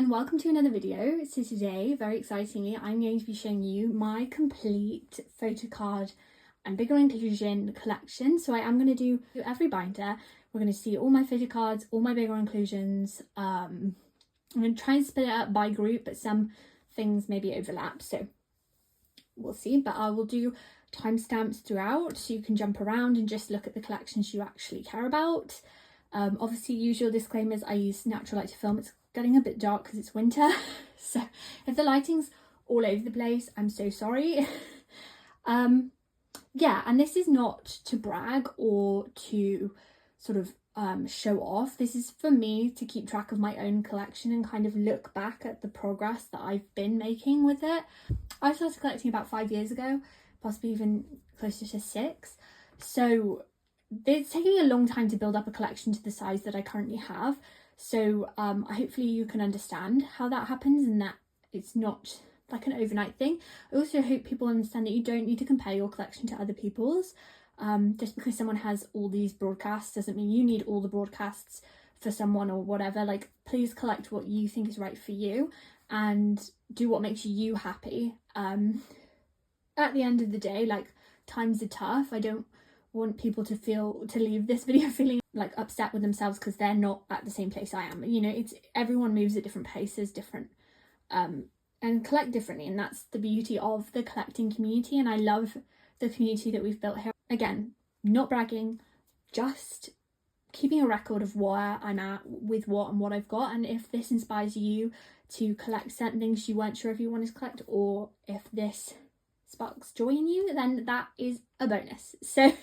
everyone, welcome to another video. So today, very excitingly, I'm going to be showing you my complete photocard and bigger inclusion collection. So I am going to do every binder. We're going to see all my photocards, all my bigger inclusions. I'm going to try and split it up by group, but some things maybe overlap, so we'll see. But I will do timestamps throughout so you can jump around and just look at the collections you actually care about. Obviously, usual disclaimers, I use natural light to film. It's getting a bit dark because it's winter, so if the lighting's all over the place, I'm so sorry. Yeah, and this is not to brag or to sort of show off. This is for me to keep track of my own collection and kind of look back at the progress that I've been making with it. I started collecting about 5 years ago, possibly even closer to 6, so it's taking me a long time to build up a collection to the size that I currently have. So hopefully you can understand how that happens and that it's not like an overnight thing. I also hope people understand that you don't need to compare your collection to other people's. Just because someone has all these broadcasts doesn't mean you need all the broadcasts for someone or whatever. Like, please collect what you think is right for you and do what makes you happy. At the end of the day, like, times are tough. I don't want people to leave this video feeling like upset with themselves because they're not at the same place I am. You know, it's everyone moves at different paces, and collect differently, and that's the beauty of the collecting community. And I love the community that we've built here. Again, not bragging, just keeping a record of where I'm at with what and what I've got. And if this inspires you to collect certain things you weren't sure if you wanted to collect, or if this sparks joy in you, then that is a bonus. So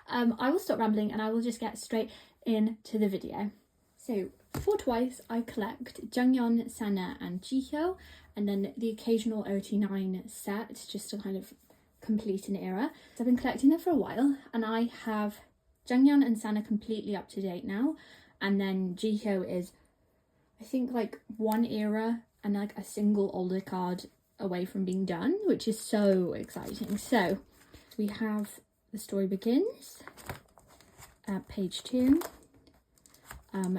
I will stop rambling and I will just get straight into the video. So for Twice, I collect Jungyeon, Sana and Jihyo, and then the occasional OT9 set just to kind of complete an era. So I've been collecting them for a while, and I have Jungyeon and Sana completely up to date now, and then Jihyo is, I think, like one era and like a single older card away from being done, which is so exciting. So we have The Story Begins at page 2,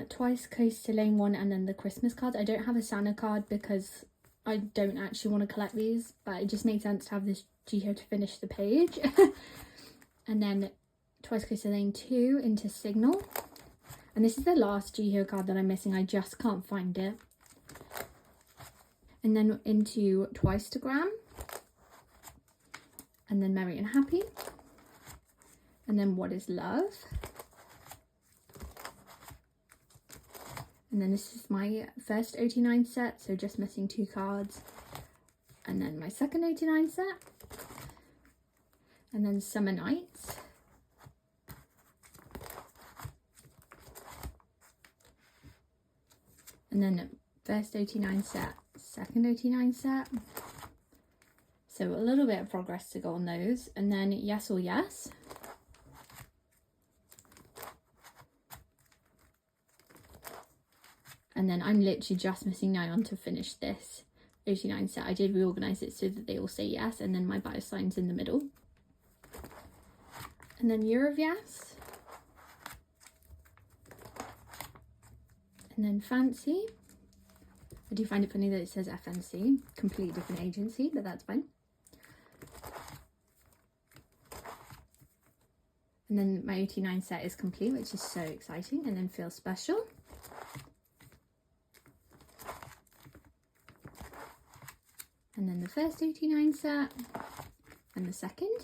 Twice Coast to Lane 1, and then the Christmas cards. I don't have a Sana card because I don't actually want to collect these, but it just makes sense to have this Jihyo to finish the page. And then Twice Coast to Lane 2 into Signal, and this is the last Jihyo card that I'm missing. I just can't find it. And then into Twice to Gram, and then Merry and Happy, and then What is Love, and then this is my first OT9 set, so just missing 2 cards, and then my second OT9 set, and then Summer Nights, and then first OT9 set, second OT9 set. So a little bit of progress to go on those. And then Yes or Yes. And then I'm literally just missing 9 on to finish this OT9 set. I did reorganize it so that they all say yes, and then my bio sign's in the middle. And then Year of Yes. And then Fancy. I do find it funny that it says FNC, completely different agency, but that's fine. And then my OT9 set is complete, which is so exciting. And then Feel Special. And then the first OT9 set, and the second.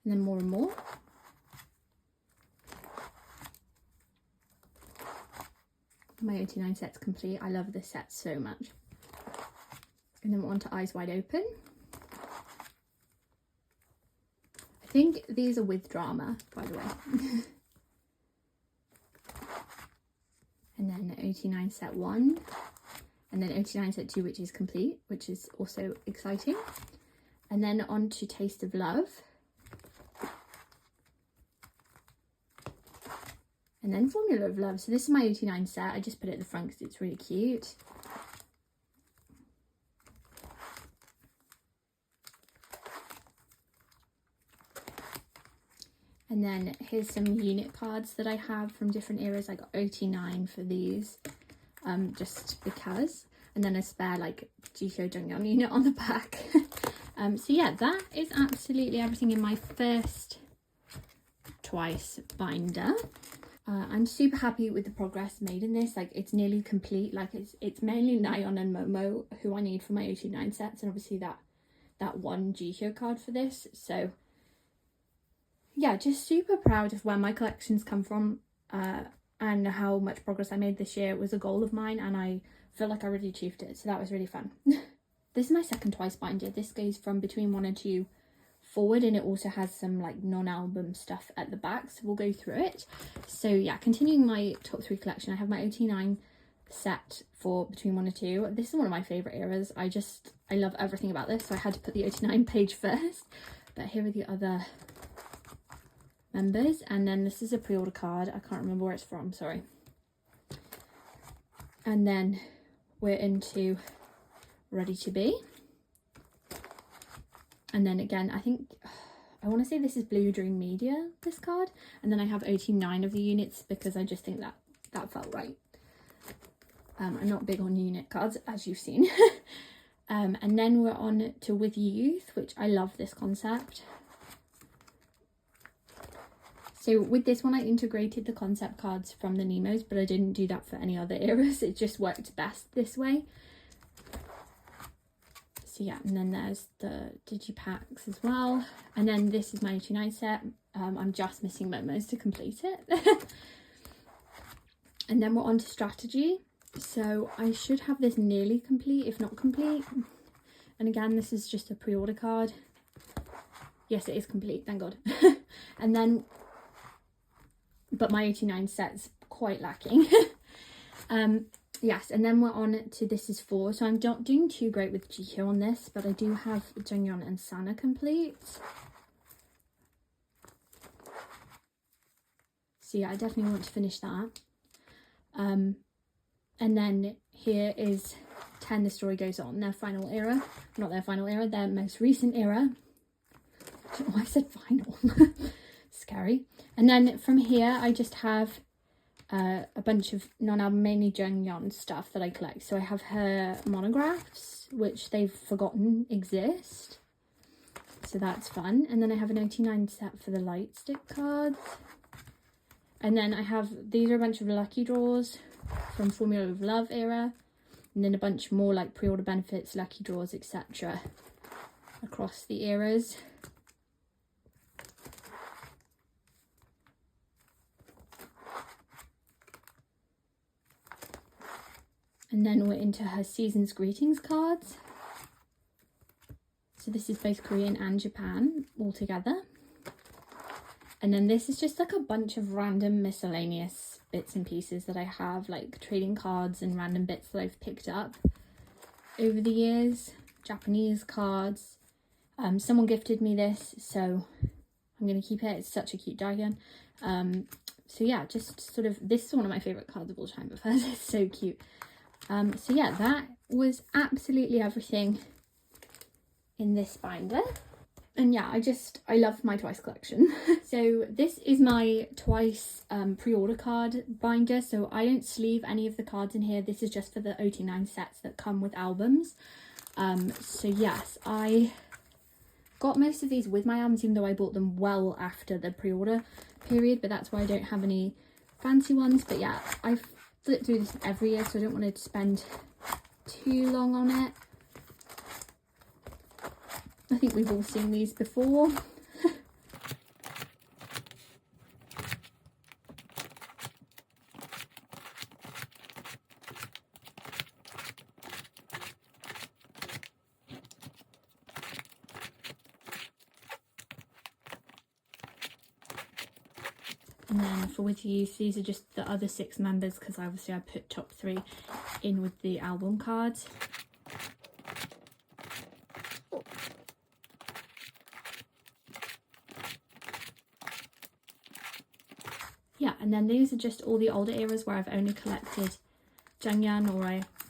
And then More and More. My OT9 set's complete. I love this set so much. And then we're on to Eyes Wide Open. I think these are with drama, by the way. And then OT9 set 1. And then OT9 set 2, which is complete, which is also exciting. And then on to Taste of Love. And then Formula of Love. So this is my OT9 set. I just put it at the front because it's really cute. And then here's some unit cards that I have from different eras. I got OT9 for these. just because. And then a spare like Jihyo Jonghyun unit on the back. So yeah, that is absolutely everything in my first Twice binder. I'm super happy with the progress made in this. Like, it's nearly complete. Like, it's mainly Nayeon and Momo who I need for my 89 sets, and obviously that one Jihyo card for this. So yeah, just super proud of where my collections come from, and how much progress I made this year. It was a goal of mine, and I feel like I really achieved it, so that was really fun. This is my second Twice binder. This goes from between 1 and 2 forward, and it also has some like non-album stuff at the back, so we'll go through it. So yeah, continuing my top 3 collection, I have my 89 set for between 1 and 2. This is one of my favorite eras. I love everything about this, so I had to put the 89 page first. But here are the other members, and then this is a pre-order card. I can't remember where it's from, sorry. And then we're into Ready to Be. And then again, I want to say this is Blue Dream Media, this card. And then I have 89 of the units because I just think that felt right. I'm not big on unit cards, as you've seen. And then we're on to With Youth, which I love this concept. So with this one, I integrated the concept cards from the Nemos, but I didn't do that for any other eras. It just worked best this way. So yeah, and then there's the digipacks as well. And then this is my 89 set. I'm just missing Momo's to complete it. And then we're on to Strategy. So I should have this nearly complete, if not complete. And again, this is just a pre-order card. Yes, it is complete, thank God. And then, but my 89 set's quite lacking. Yes, and then we're on to This Is 4. So I'm not doing too great with Jihyo on this, but I do have Jonghyun and Sana complete. So yeah, I definitely want to finish that. And then here is 10 The Story Goes On, their final era. Not their final era, their most recent era. I don't know why I said final. Scary. And then from here, I just have a bunch of non-album, mainly Jonghyun stuff that I collect. So I have her monographs, which they've forgotten exist. So that's fun. And then I have an 89 set for the light stick cards. And then I have, these are a bunch of lucky draws from Formula of Love era. And then a bunch more like pre-order benefits, lucky draws, etc. across the eras. And then we're into her Season's Greetings cards. So this is both Korean and Japan all together. And then this is just like a bunch of random miscellaneous bits and pieces that I have, like trading cards and random bits that I've picked up over the years. Japanese cards. Someone gifted me this, so I'm going to keep it. It's such a cute diagram. So yeah, just sort of, this is one of my favourite cards of all time of hers. It's so cute. So yeah, that was absolutely everything in this binder. And yeah, I love my Twice collection. So this is my Twice pre-order card binder. So I don't sleeve any of the cards in here. This is just for the 89 sets that come with albums. So yes, I got most of these with my albums, even though I bought them well after the pre-order period, but that's why I don't have any fancy ones. But yeah, I flip through this every year, so I don't want to spend too long on it. I think we've all seen these before. And then for With Youth, these are just the other 6 members, because obviously I put top 3 in with the album cards. Yeah, and then these are just all the older eras where I've only collected Jonghyun, or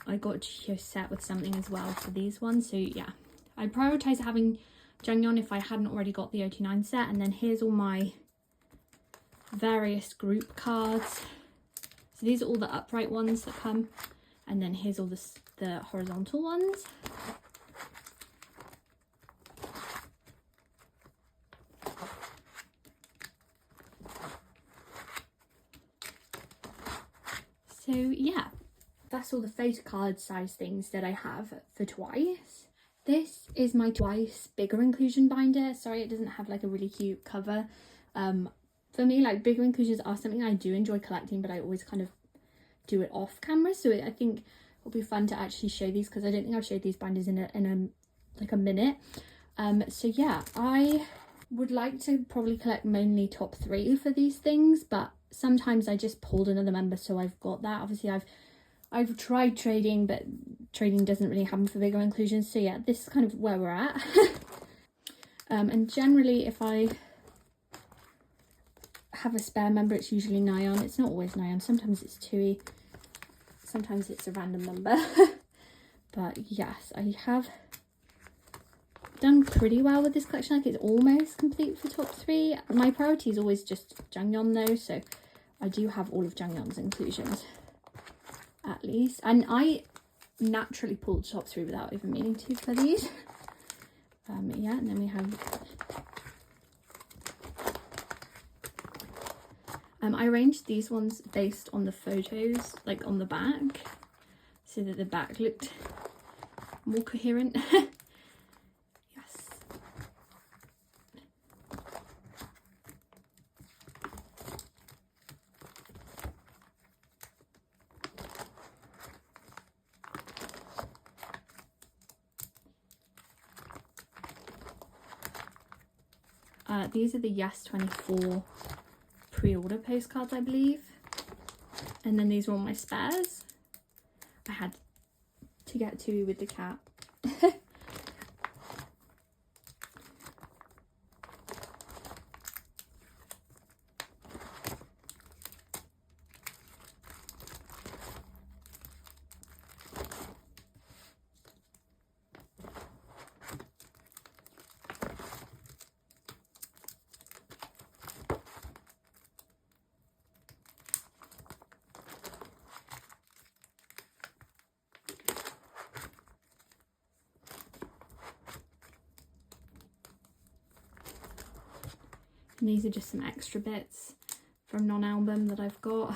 I got a Jihyo set with something as well for these ones. So yeah, I prioritise having Jonghyun if I hadn't already got the 89 set. And then here's all my various group cards. So these are all the upright ones that come And then here's all the horizontal ones. So yeah, that's all the photocard size things that I have for Twice. This is my Twice bigger inclusion binder. Sorry, it doesn't have like a really cute cover. For me, like, bigger inclusions are something I do enjoy collecting, but I always kind of do it off camera. So I think it'll be fun to actually show these, because I don't think I've showed these binders in a minute. So yeah, I would like to probably collect mainly top 3 for these things, but sometimes I just pulled another member, so I've got that. Obviously I've tried trading, but trading doesn't really happen for bigger inclusions. So yeah, this is kind of where we're at. And generally, if I have a spare member, it's usually Nyan. It's not always Nyan, sometimes it's Tui, sometimes it's a random number. But yes, I have done pretty well with this collection. Like, it's almost complete for top 3. My priority is always just Jangyeon though, so I do have all of Jangyeon's inclusions at least, and I naturally pulled top 3 without even meaning to for these. Yeah, and then we have I arranged these ones based on the photos, like on the back, so that the back looked more coherent. Yes. These are the Yes 24 pre-order postcards, I believe, and then these were all my spares. I had to get to with the cat. And these are just some extra bits from non-album that I've got.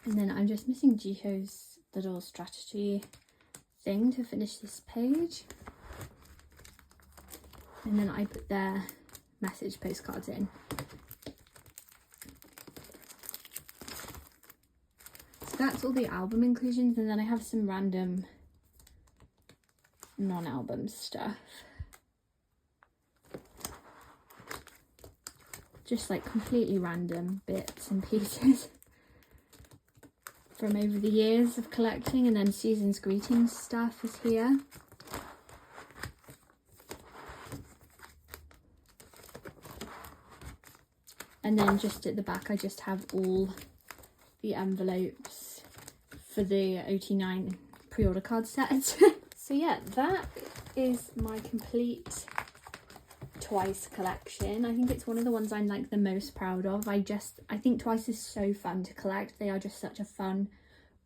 And then I'm just missing Jiho's little strategy thing to finish this page, and then I put their message postcards in. So that's all the album inclusions, and then I have some random non-album stuff, just like completely random bits and pieces from over the years of collecting. And then Season's Greetings stuff is here. And then just at the back I just have all the envelopes for the OT9 pre-order card sets. So yeah, that is my complete Twice collection. I think it's one of the ones I'm like the most proud of. I think Twice is so fun to collect. They are just such a fun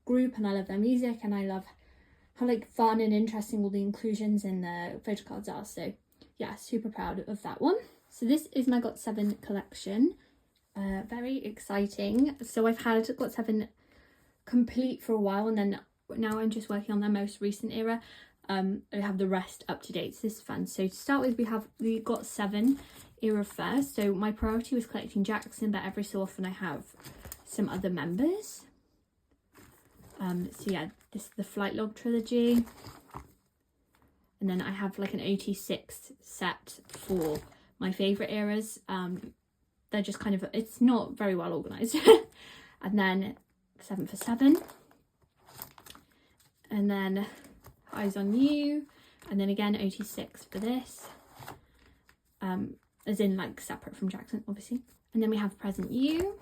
group, and I love their music, and I love how like fun and interesting all the inclusions in the photo cards are. So yeah, super proud of that one. So this is my GOT7 collection. Very exciting. So I've had GOT7 complete for a while, and then now I'm just working on their most recent era. I have the rest up to date, so this is fun. So to start with, we have the GOT7 era first. So my priority was collecting Jackson, but every so often I have some other members. So yeah, this is the Flight Log trilogy, and then I have like an OT6 set for my favourite eras. They're just kind of, it's not very well organised. And then 7 for 7, and then Eyes on You, and then again OT6 for this. as in like separate from Jackson, obviously. And then we have Present You,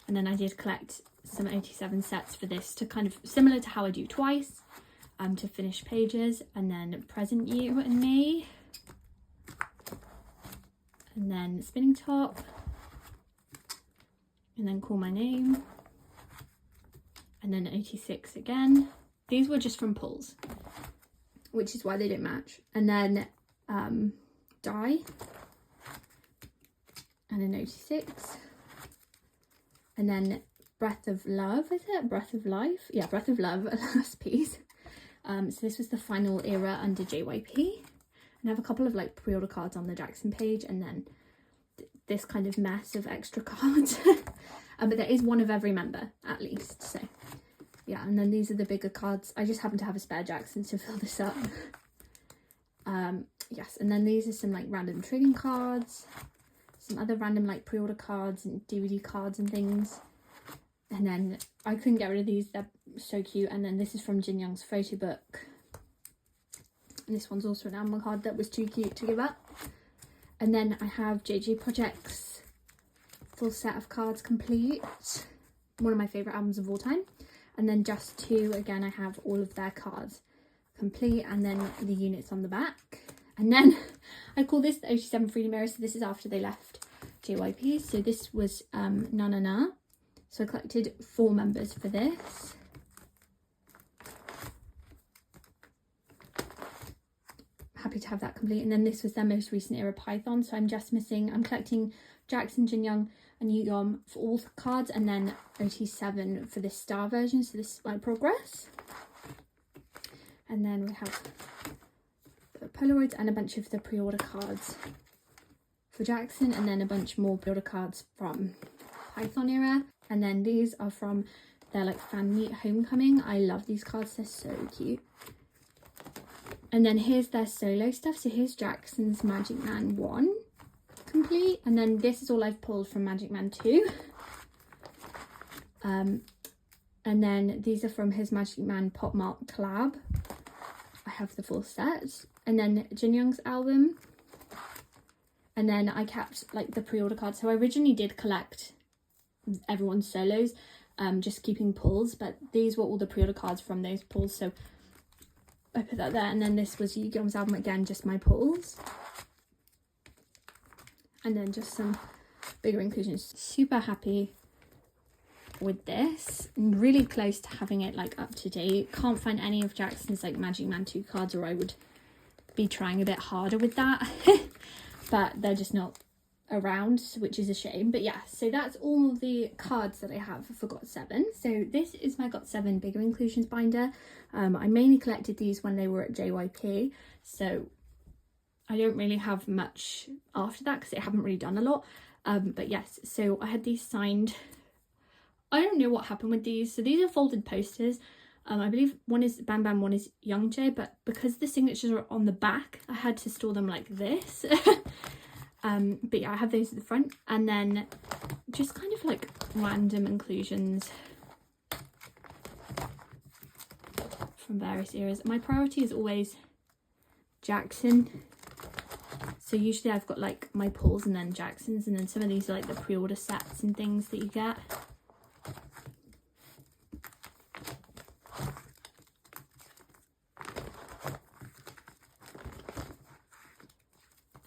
and then I did collect some 87 sets for this to kind of similar to how I do twice, to finish pages. And then Present You and Me, and then Spinning Top, and then Call My Name, and then 86 again. These were just from pulls, which is why they don't match. And then Die, and then 86, and then Breath of Love, is it? Breath of Life? Yeah, Breath of Love, last piece. So this was the final era under JYP. And I have a couple of like pre-order cards on the Jackson page, and then this kind of mess of extra cards. But there is one of every member, at least, so yeah. And then these are the bigger cards. I just happen to have a spare Jackson to fill this up. Yes, and then these are some like random trading cards, some other random like pre-order cards and DVD cards and things. And then I couldn't get rid of these, they're so cute. And then this is from Jin Young's photo book. And this one's also an album card that was too cute to give up. And then I have JJ Project's full set of cards complete. One of my favourite albums of all time. And then Just Two, again, I have all of their cards complete, and then the units on the back. And then I call this the 87 Freedom Era, so this is after they left JYP. So this was Na Na Na. So I collected 4 members for this. Happy to have that complete. And then this was their most recent era Python. So I'm collecting Jackson, Jin Young and Yoon for all the cards, and then 87 for this star version. So this is my progress. And then we have the Polaroids and a bunch of the pre-order cards for Jackson, and then a bunch more pre-order cards from Python era. And then these are from their like fan meet Homecoming. I love these cards, they're so cute. And then here's their solo stuff. So here's Jackson's Magic Man 1 complete, and then this is all I've pulled from Magic Man 2. And then these are from his Magic Man Pop Mart collab. I have the full set. And then Jin Young's album. And then I kept like the pre-order cards. So I originally did collect everyone's solos, just keeping pulls, but these were all the pre-order cards from those pulls, so I put that there. And then this was Yoon's album, again, just my pulls. And then just some bigger inclusions. Super happy with this, and really close to having it like up to date. Can't find any of Jackson's like Magic Man 2 cards, or I would be trying a bit harder with that. But they're just not around, which is a shame. But yeah, so that's all the cards that I have for GOT7. So this is my GOT7 bigger inclusions binder. I mainly collected these when they were at JYP, so I don't really have much after that because I haven't really done a lot. But yes, so I had these signed. I don't know what happened with these. So these are folded posters. I believe one is Bam Bam, one is Youngjae, but because the signatures are on the back, I had to store them like this. But yeah, I have those at the front, and then just kind of like random inclusions from various eras. My priority is always Jackson, so usually I've got like my pulls and then Jacksons, and then some of these are like the pre-order sets and things that you get.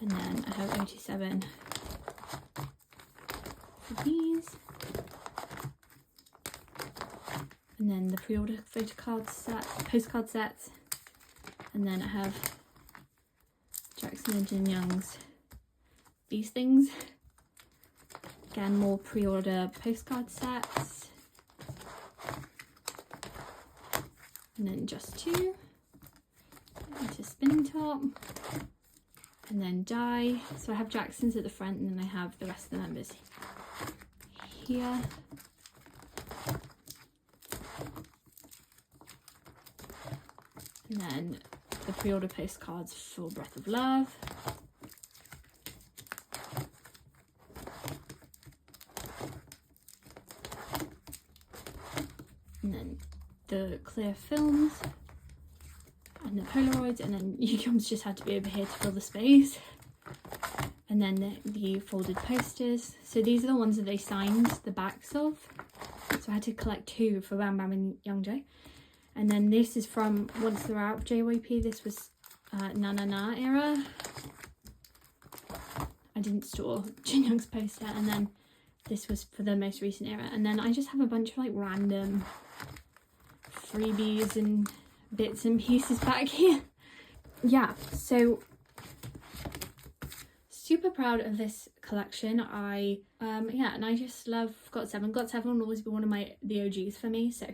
And then I have 87 for these. And then the pre-order photocard set, postcard sets. And then I have Jackson and Jin Young's these things. Again, more pre-order postcard sets. And then Just Two. Into Spinning Top. And then Die. So I have Jackson's at the front, and then I have the rest of the members here. And then the pre-order postcards for Breath of Love. And then the clear films. And the Polaroids, and then Yoon's just had to be over here to fill the space. And then the folded posters. So these are the ones that they signed the backs of. So I had to collect 2 for Bam Bam and Youngjae. And then this is from once they were out of JYP. This was Na Na Na era. I didn't store Jin Young's poster. And then this was for the most recent era. And then I just have a bunch of like random freebies and bits and pieces back here. Yeah, so super proud of this collection. Yeah, and I just love GOT7. GOT7 will always be one of the OGs for me. So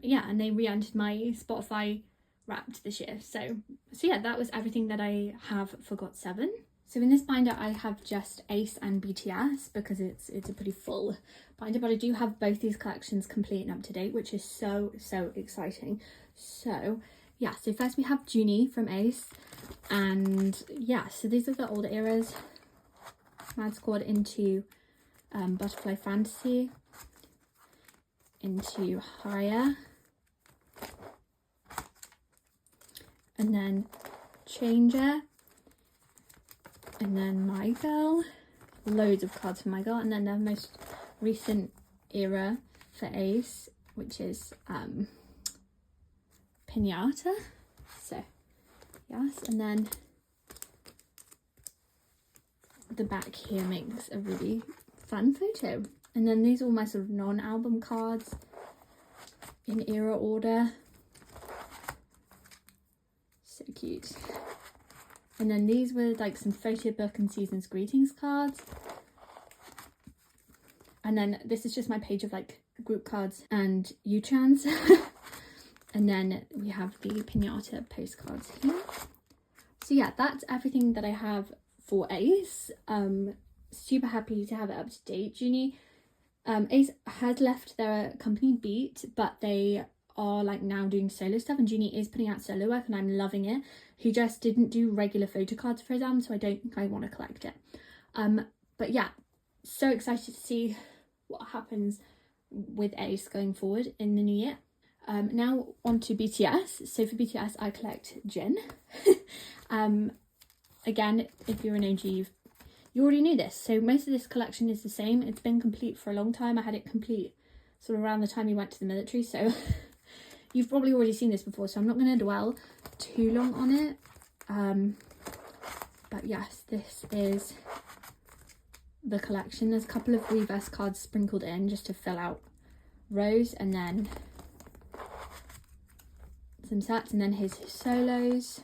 yeah, and they re-entered my Spotify Wrapped this year. So yeah, that was everything that I have for GOT7. So in this binder I have just ACE and BTS because it's a pretty full binder, but I do have both these collections complete and up to date, which is so exciting. So yeah, so first we have Junie from ACE, and yeah, so these are the older eras. Mad Squad into Butterfly Fantasy, into Higher, and then Changer, and then My Girl, loads of cards for My Girl, and then the most recent era for ACE, which is Pinata. So yes, and then the back here makes a really fun photo. And then these are all my sort of non-album cards in era order. So cute. And then these were like some photo book and season's greetings cards. And then this is just my page of like group cards and U-Trans. And then we have the Pinata postcards here. So yeah, that's everything that I have for ACE. Super happy to have it up to date. Junie, ACE has left their company Beat, but they are like now doing solo stuff, and Junie is putting out solo work and I'm loving it. He just didn't do regular photo cards for his album, so I don't think I want to collect it. But yeah, so excited to see what happens with ACE going forward in the new year. Now on to BTS. So for BTS I collect Jin. Again, if you're an OG, you already knew this. So most of this collection is the same. It's been complete for a long time. I had it complete sort of around the time he went to the military, so you've probably already seen this before, so I'm not going to dwell too long on it. But yes, this is the collection. There's a couple of reverse cards sprinkled in just to fill out rows, and then some sets, and then his solos.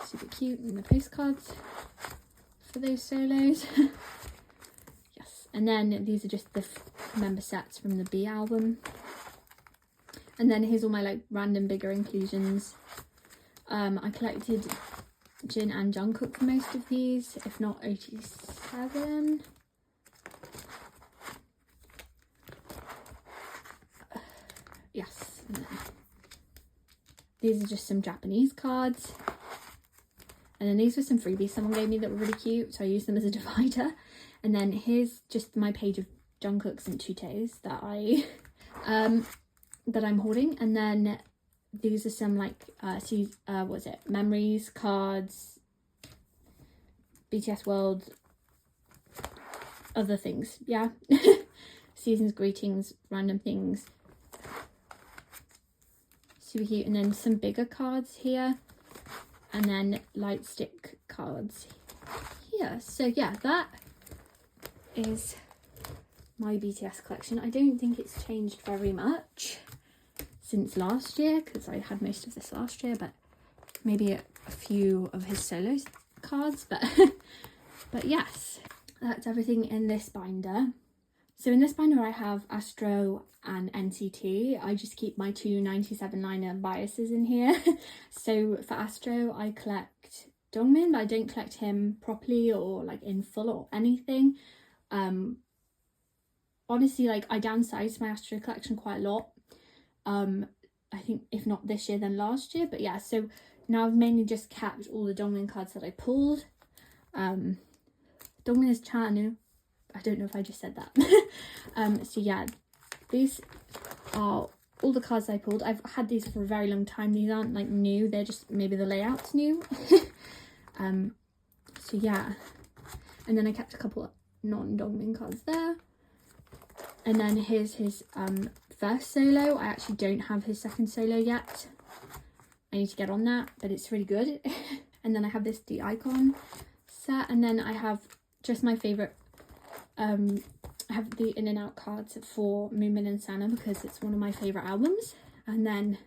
Super cute, and the postcards for those solos. Yes, and then these are just the member sets from the B album. And then here's all my like random bigger inclusions. I collected Jin and Jungkook for most of these, if not 87. Yes, and then these are just some Japanese cards. And then these were some freebies someone gave me that were really cute, so I used them as a divider. And then here's just my page of Jungkook's and Chute's that I'm holding. And then these are some like memories, cards, BTS World, other things, yeah. Season's greetings, random things. Super cute. And then some bigger cards here. And then light stick cards here. So yeah, that is my BTS collection. I don't think it's changed very much since last year, because I had most of this last year, but maybe a few of his solo cards. But yes, that's everything in this binder. So in this binder I have Astro and NCT. I just keep my 2 97-liner biases in here. So for Astro I collect Dongmin, but I don't collect him properly or like in full or anything. Honestly, like I downsized my Astro collection quite a lot. I think if not this year then last year, but yeah, so now I've mainly just kept all the Dongmin cards that I pulled. Dongmin is Chanu. I don't know if I just said that. So yeah, these are all the cards I pulled. I've had these for a very long time. These aren't like new, they're just maybe the layout's new. So yeah, and then I kept a couple of non-Dongmin cards there. And then here's his first solo. I actually don't have his second solo yet. I need to get on that, but it's really good. And then I have this The Icon set, and then I have just my favourite, I have the In and Out cards for Moonmin and Sana because it's one of my favourite albums. And then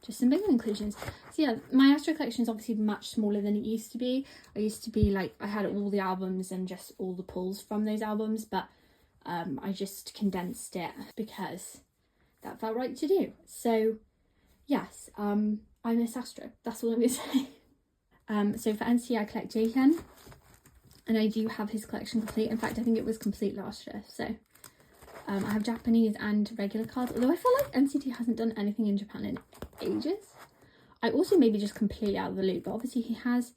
just some bigger inclusions. So yeah, my Astro collection is obviously much smaller than it used to be. I used to be like, I had all the albums and just all the pulls from those albums, but I just condensed it because that felt right to do. So yes, I miss Astro. That's all I'm going to say. So for NCT, I collect Jaehyun, and I do have his collection complete. In fact, I think it was complete last year. So I have Japanese and regular cards, although I feel like NCT hasn't done anything in Japan in ages. I also maybe just completely out of the loop, but obviously he has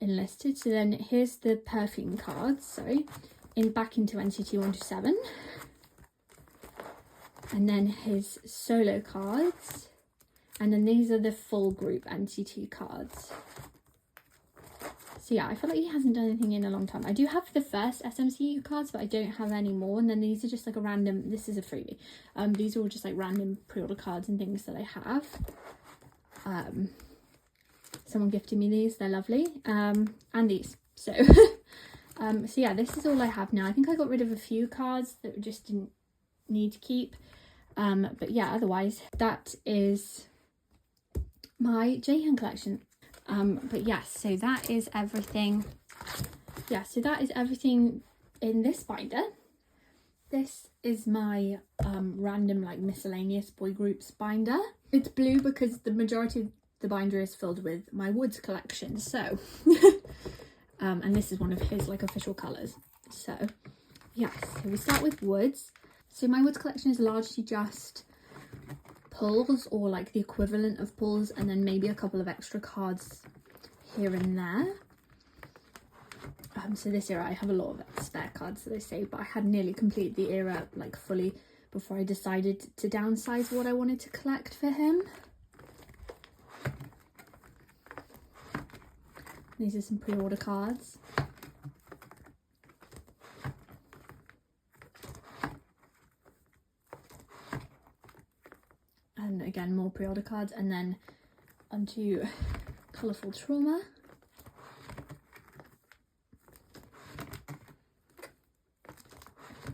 enlisted. So then here's the perfume cards, sorry, back into NCT 127. And then his solo cards. And then these are the full group NCT cards. So yeah, I feel like he hasn't done anything in a long time. I do have the first SMCU cards, but I don't have any more. And then these are just like a random, this is a freebie. These are all just like random pre-order cards and things that I have. Someone gifted me these, they're lovely. And these. So, so yeah, this is all I have now. I think I got rid of a few cards that just didn't need to keep. But yeah, otherwise that is my Jaehyun collection. But yes, so that is everything. Yeah, so that is everything in this binder. This is my random like miscellaneous boy groups binder. It's blue because the majority of the binder is filled with my Woodz collection. So, and this is one of his like official colours. So yes, so we start with Woodz. So my Woodz collection is largely just pulls, or like the equivalent of pulls, and then maybe a couple of extra cards here and there. So this era I have a lot of spare cards that I saved, but I had nearly completed the era like fully before I decided to downsize what I wanted to collect for him. These are some pre-order cards. And again, more pre-order cards, and then onto Colourful Trauma.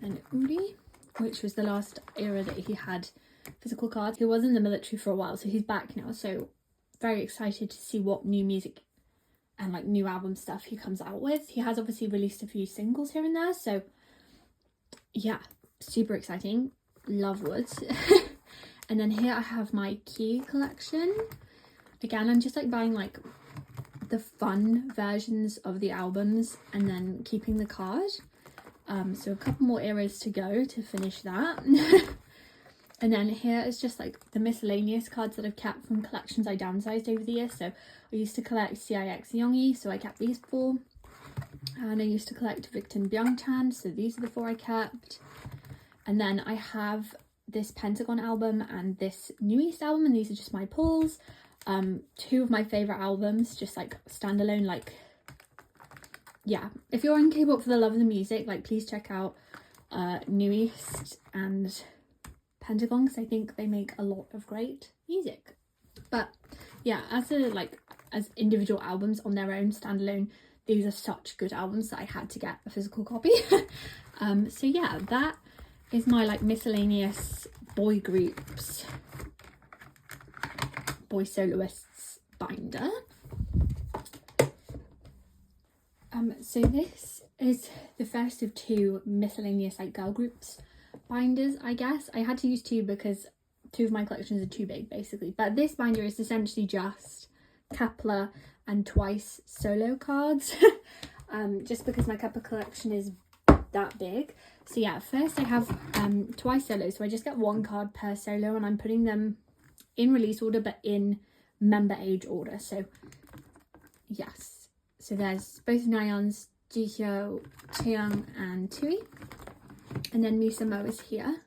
And Uri, which was the last era that he had physical cards. He was in the military for a while, so he's back now. So very excited to see what new music and like new album stuff he comes out with. He has obviously released a few singles here and there, so yeah, super exciting. Love Woodz. And then here I have my Key collection. Again, I'm just like buying like the fun versions of the albums and then keeping the card. So a couple more eras to go to finish that. And then here is just like the miscellaneous cards that I've kept from collections I downsized over the years. So I used to collect CIX Youngie, so I kept these 4. And I used to collect Victon Byungchan, so these are the 4 I kept. And then I have this Pentagon album and this NMIXX album, and these are just my pulls. 2 of my favourite albums, just like standalone, like, yeah. If you're in K-pop for the love of the music, like, please check out NMIXX and Pentagon, because I think they make a lot of great music. But yeah, as individual albums on their own, standalone, these are such good albums that I had to get a physical copy. So yeah, that is my like miscellaneous boy groups, boy soloists binder. So this is the first of 2 miscellaneous like girl groups binders, I guess. I had to use 2 because 2 of my collections are too big basically, but this binder is essentially just Kepler and Twice solo cards. Just because my Kepler collection is that big. So yeah, first I have Twice solo, so I just get 1 card per solo, and I'm putting them in release order but in member age order. So yes, so there's both Nayeon's, Jihyo, Chaeyoung and Tui, and then Misamo is here.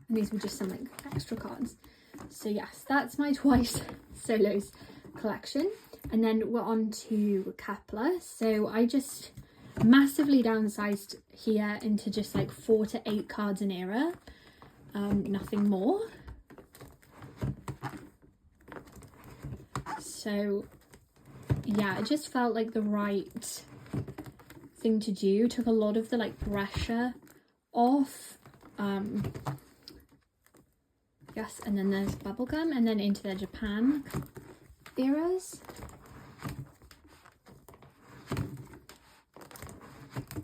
And these were just some like extra cards. So yes, that's my Twice solos collection. And then we're on to Kepler. So I just massively downsized here into just like 4 to 8 cards an era, nothing more. So yeah, it just felt like the right thing to do. Took a lot of the like pressure off. Yes, and then there's bubblegum, and then into the Japan eras.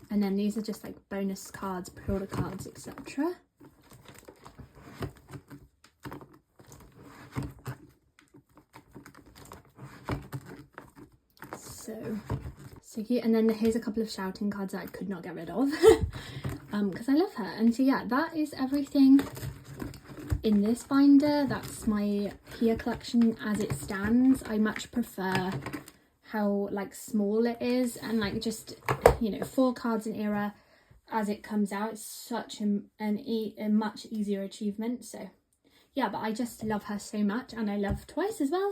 And then these are just like bonus cards, pre-order cards, etc. So here, and then here's a couple of shouting cards that I could not get rid of because I love her. And so yeah, that is everything in this binder. That's my Pia collection as it stands. I much prefer how like small it is, and like just, you know, 4 cards an era as it comes out. It's such a much easier achievement. So yeah, but I just love her so much, and I love Twice as well.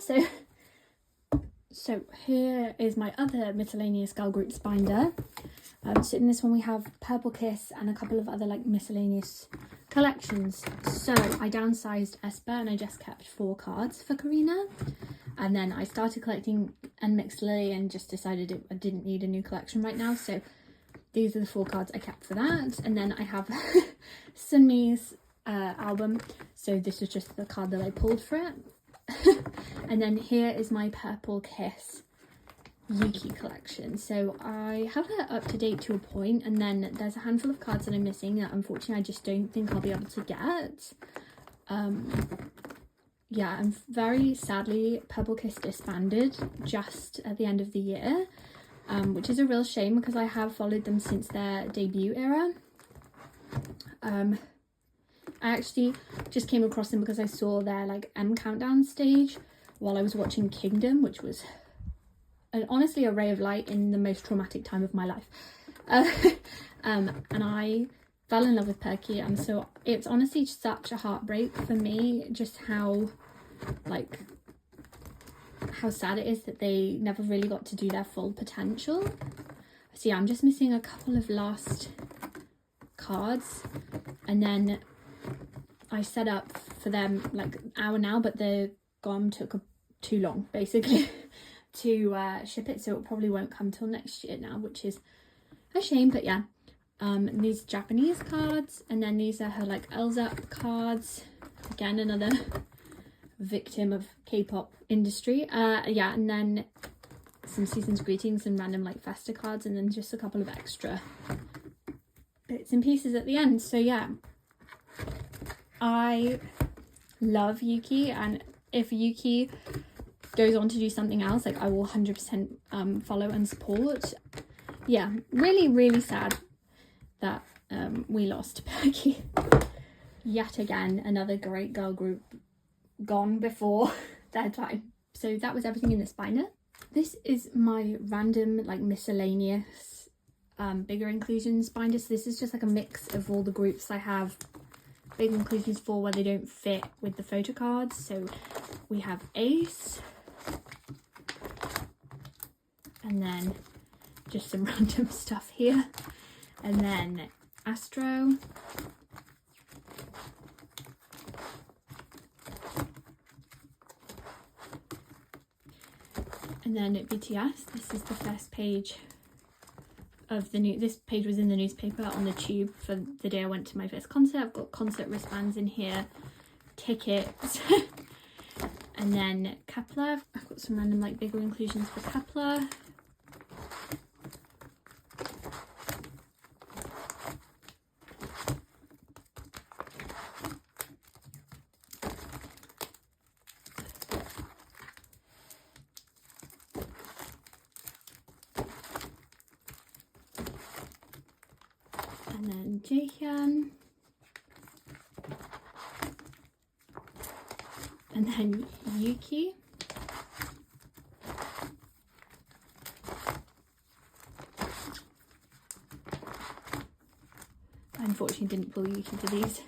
So here is my other miscellaneous girl groups binder. So in this one we have Purple Kiss and a couple of other like miscellaneous collections. So I downsized Aespa and I just kept 4 cards for Karina. And then I started collecting NMIXX Lily and just decided I didn't need a new collection right now. So these are the 4 cards I kept for that. And then I have Sunmi's album. So this is just the card that I pulled for it. And then here is my Purple Kiss Yuki collection. So I have her up to date to a point, and then there's a handful of cards that I'm missing that unfortunately I just don't think I'll be able to get. Yeah, and very sadly Purple Kiss disbanded just at the end of the year, which is a real shame because I have followed them since their debut era. I actually just came across them because I saw their like M countdown stage while I was watching Kingdom, which was honestly a ray of light in the most traumatic time of my life. And I fell in love with Perky, and so it's honestly such a heartbreak for me just how sad it is that they never really got to do their full potential. So yeah, I'm just missing a couple of last cards, and then I set up for them like an hour now, but the GOM took too long basically to ship it, so it probably won't come till next year now, which is a shame. But yeah, these Japanese cards, and then these are her like Elsa cards, again another victim of K-pop industry. Yeah, and then some season's greetings and random like Festa cards, and then just a couple of extra bits and pieces at the end. So yeah, I love Yuki, and if Yuki goes on to do something else, like I will 100% follow and support. Yeah, really sad that we lost Perky. Yet again, another great girl group gone before their time. So that was everything in this binder. This is my random like miscellaneous bigger inclusions binder. So this is just like a mix of all the groups I have big inclusions for where they don't fit with the photo cards. So we have A.C.E, and then just some random stuff here, and then Astro, and then BTS. This is the first page of the this page was in the newspaper on the tube for the day I went to my first concert. I've got concert wristbands in here, tickets, and then Kepler. I've got some random like bigger inclusions for Kepler. And then Jaehyun, and then Yuki, I unfortunately didn't pull Yuki for these.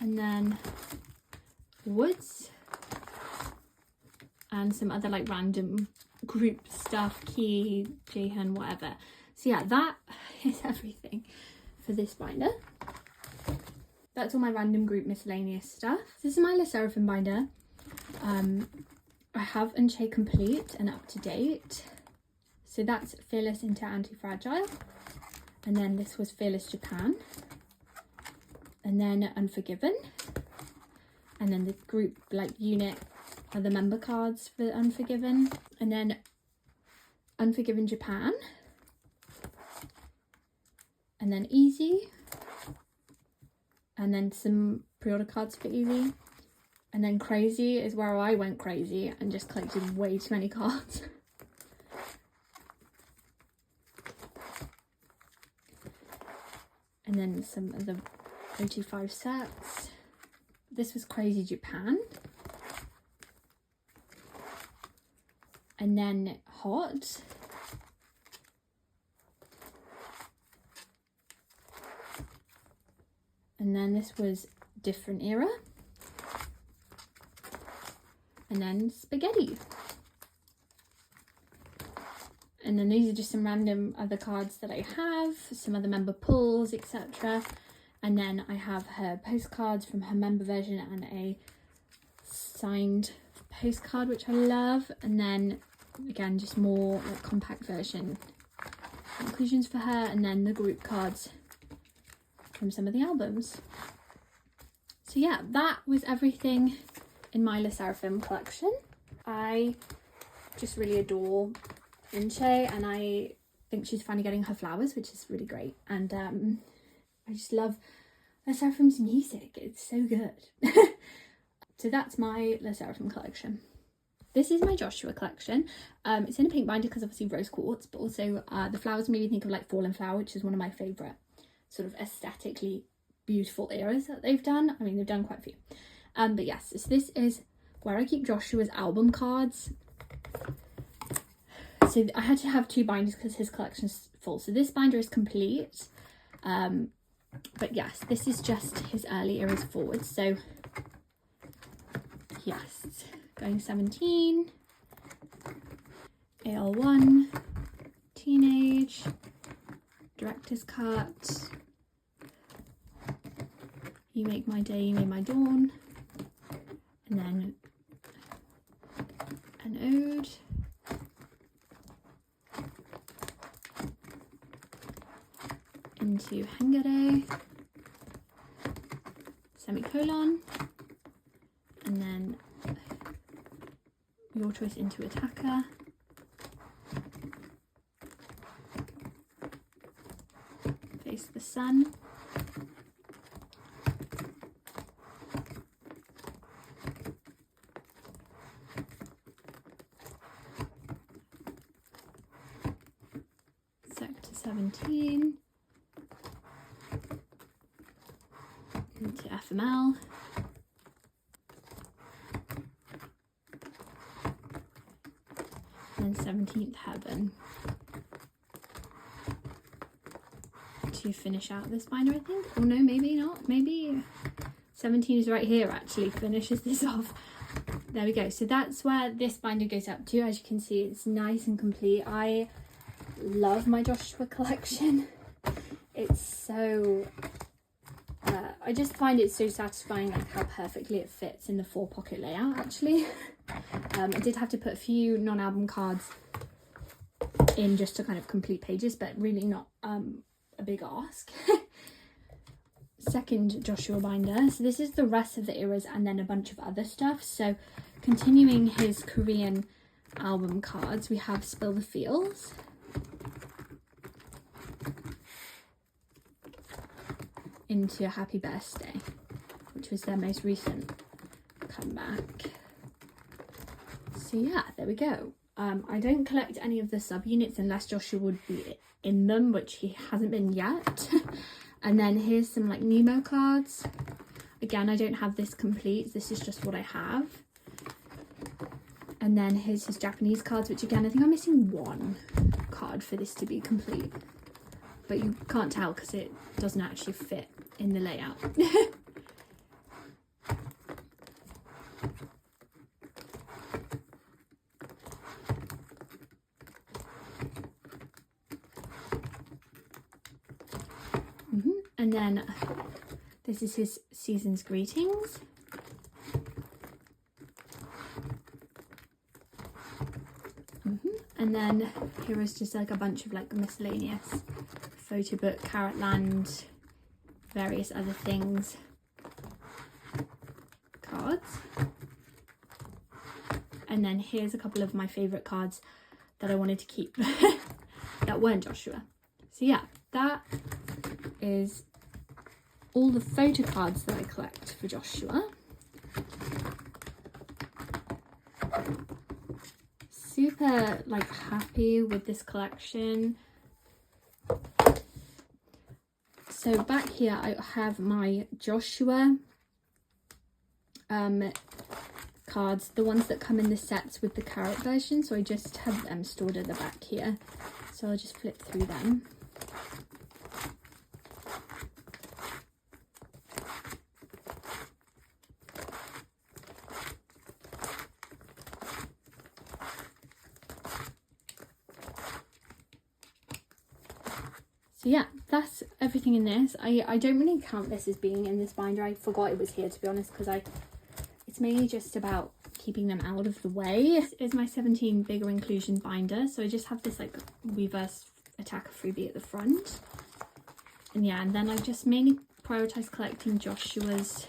and then Woodz, and some other like random group stuff, Key, Jaehyun, whatever. So yeah, that is everything for this binder. That's all my random group miscellaneous stuff. This is my Sserafim binder. I have Unchained Complete and Up to Date. So that's Fearless into Anti-Fragile. And then this was Fearless Japan. And then Unforgiven. And then the group like unit are the member cards for Unforgiven. And then Unforgiven Japan. And then ITZY. And then some pre-order cards for ITZY. And then Crazy is where I went crazy and just collected way too many cards. And then some of the OT5 sets. This was Crazy Japan. And then Hot. And then this was Different Era. And then Spaghetti. And then these are just some random other cards that I have, some other member pulls, etc. And then I have her postcards from her member version and a signed postcard, which I love. And then again, just more like compact version inclusions for her, and then the group cards from some of the albums. So yeah, that was everything in my Sserafim collection. I just really adore Inche, and I think she's finally getting her flowers, which is really great. And I just love Serafim's music, it's so good. So that's my Sserafim collection. This is my Joshua collection. It's in a pink binder because obviously rose quartz, but also the flowers made me think of like Fallen Flower, which is one of my favourite sort of aesthetically beautiful eras that they've done. I mean, they've done quite a few. But yes, so this is where I keep Joshua's album cards. So I had to have two binders because his collection's full. So this binder is complete. But yes, this is just his early eras forward. So yes, going 17, AL1, Teenage, Director's Cut, You Make My Day, You Made My Dawn, and then an ode, into Hengare, semicolon, and then Your Choice into Attacker, Face the Sun, Sector 17, into FML, and 17th Heaven to finish out this binder, I think. Oh no, maybe not. Maybe 17 is right here actually, finishes this off. There we go. So that's where this binder goes up to. As you can see, it's nice and complete. I love my Joshua collection. It's so I just find it so satisfying, like how perfectly it fits in the 4-pocket layout actually. I did have to put a few non-album cards in just to kind of complete pages, but really not a big ask. Second Joshua binder. So this is the rest of the eras and then a bunch of other stuff. So continuing his Korean album cards, we have Spill the Feels, into Happy Birthday, which was their most recent comeback. So yeah, there we go. I don't collect any of the subunits unless Joshua would be in them, which he hasn't been yet. And then here's some like Nemo cards. Again, I don't have this complete, this is just what I have. And then here's his Japanese cards, which again, I think I'm missing one card for this to be complete. But you can't tell because it doesn't actually fit in the layout. And then this is his season's greetings. And then here is just like a bunch of like miscellaneous photo book, Carrotland, various other things, cards. And then here's a couple of my favourite cards that I wanted to keep that weren't Joshua. So yeah, that is all the photo cards that I collect for Joshua. Super like happy with this collection. So back here I have my Joshua cards, the ones that come in the sets with the carrot version, so I just have them stored at the back here, so I'll just flip through them. So yeah, that's everything in this. I don't really count this as being in this binder. I forgot it was here, to be honest, because it's mainly just about keeping them out of the way. This is my 17 bigger inclusion binder, so I just have this like reverse attacker freebie at the front. And yeah, and then I just mainly prioritize collecting Joshua's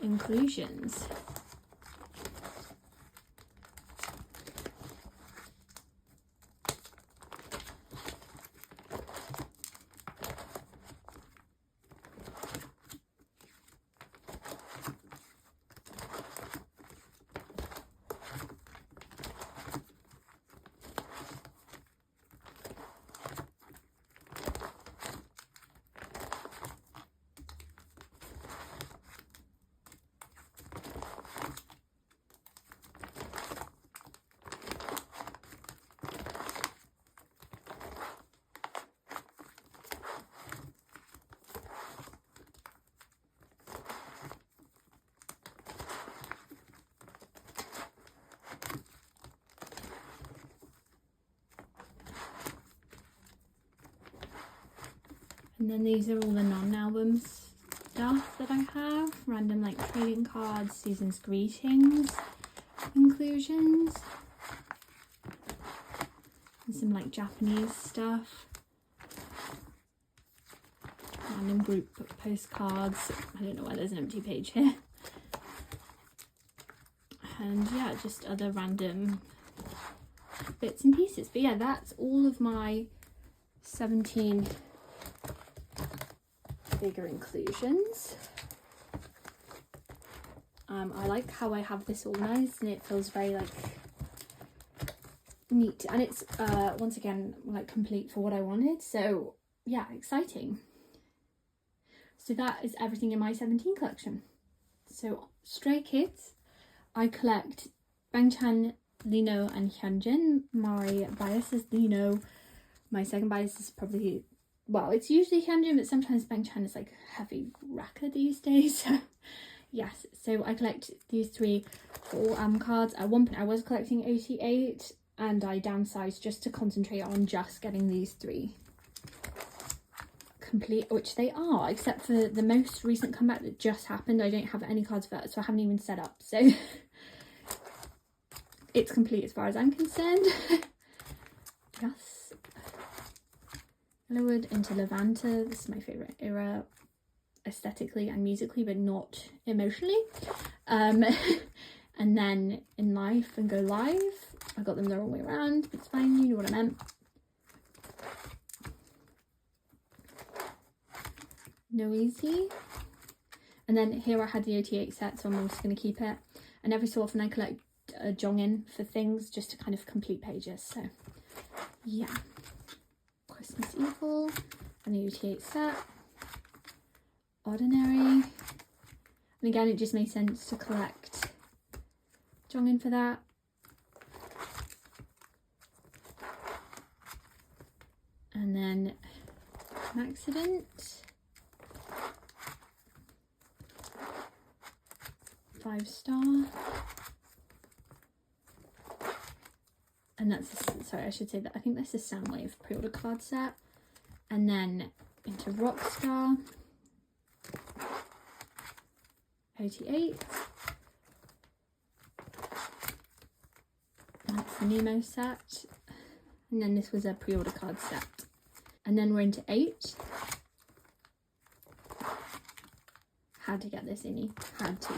inclusions. And then these are all the non-album stuff that I have. Random like trading cards, season's greetings, inclusions. And some like Japanese stuff. Random group postcards. I don't know why there's an empty page here. And yeah, just other random bits and pieces. But yeah, that's all of my 17 bigger inclusions. I like how I have this organized, and it feels very like neat, and it's once again like complete for what I wanted. So yeah, exciting. So that is everything in my 17 collection. So Stray Kids, I collect Bangchan, Lino and Hyunjin. My bias is Lino. My second bias is probably, well, it's usually Hyunjin, but sometimes Bangchan is like heavy wrecker these days. Yes, so I collect these three for all album cards. At one point I was collecting A.C.E, and I downsized just to concentrate on just getting these three complete, which they are, except for the most recent comeback that just happened. I don't have any cards for that, so I haven't even set up, so it's complete as far as I'm concerned. Yes. Lowered into Levanta. This is my favourite era aesthetically and musically, but not emotionally. And then In Life and Go Live. I got them the wrong way around, but it's fine, you know what I meant. Noisy. And then here I had the OT8 set, so I'm also going to keep it. And every so often I collect a Jongin for things just to kind of complete pages. So yeah. Christmas Evil and the OT8 set. Ordinary. And again, it just made sense to collect Jongin for that. And then An Accident. 5-star. And that's, sorry, I should say that I think that's a Soundwave pre-order card set. And then into Rockstar, 88, and that's the Nemo set, and then this was a pre-order card set, and then we're into 8. Had to get this in, had to.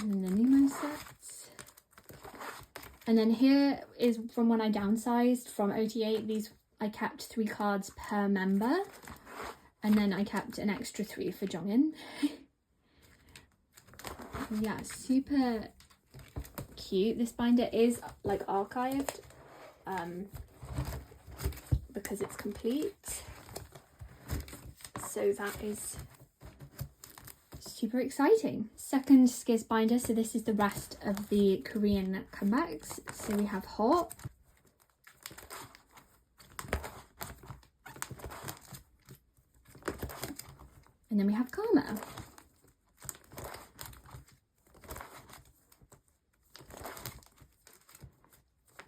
And then the Nemo sets. And then here is from when I downsized from OT8. These I kept 3 cards per member. And then I kept an extra 3 for Jongin. Yeah, super cute. This binder is like archived because it's complete. So that is super exciting. Second Skiz binder, so this is the rest of the Korean comebacks. So we have Hot, and then we have Karma.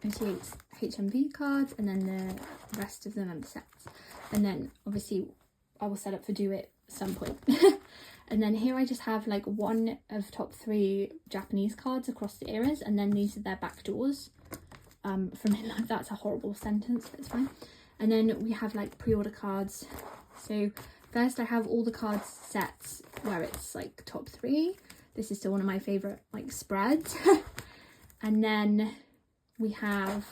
OT8's HMV cards, and then the rest of the member sets. And then obviously I will set up for Do It at some point. And then here I just have like one of top 3 Japanese cards across the eras, and then these are their back doors from In Life. That's a horrible sentence, but it's fine. And then we have like pre-order cards. So first I have all the cards sets where it's like top 3. This is still one of my favorite like spreads. And then we have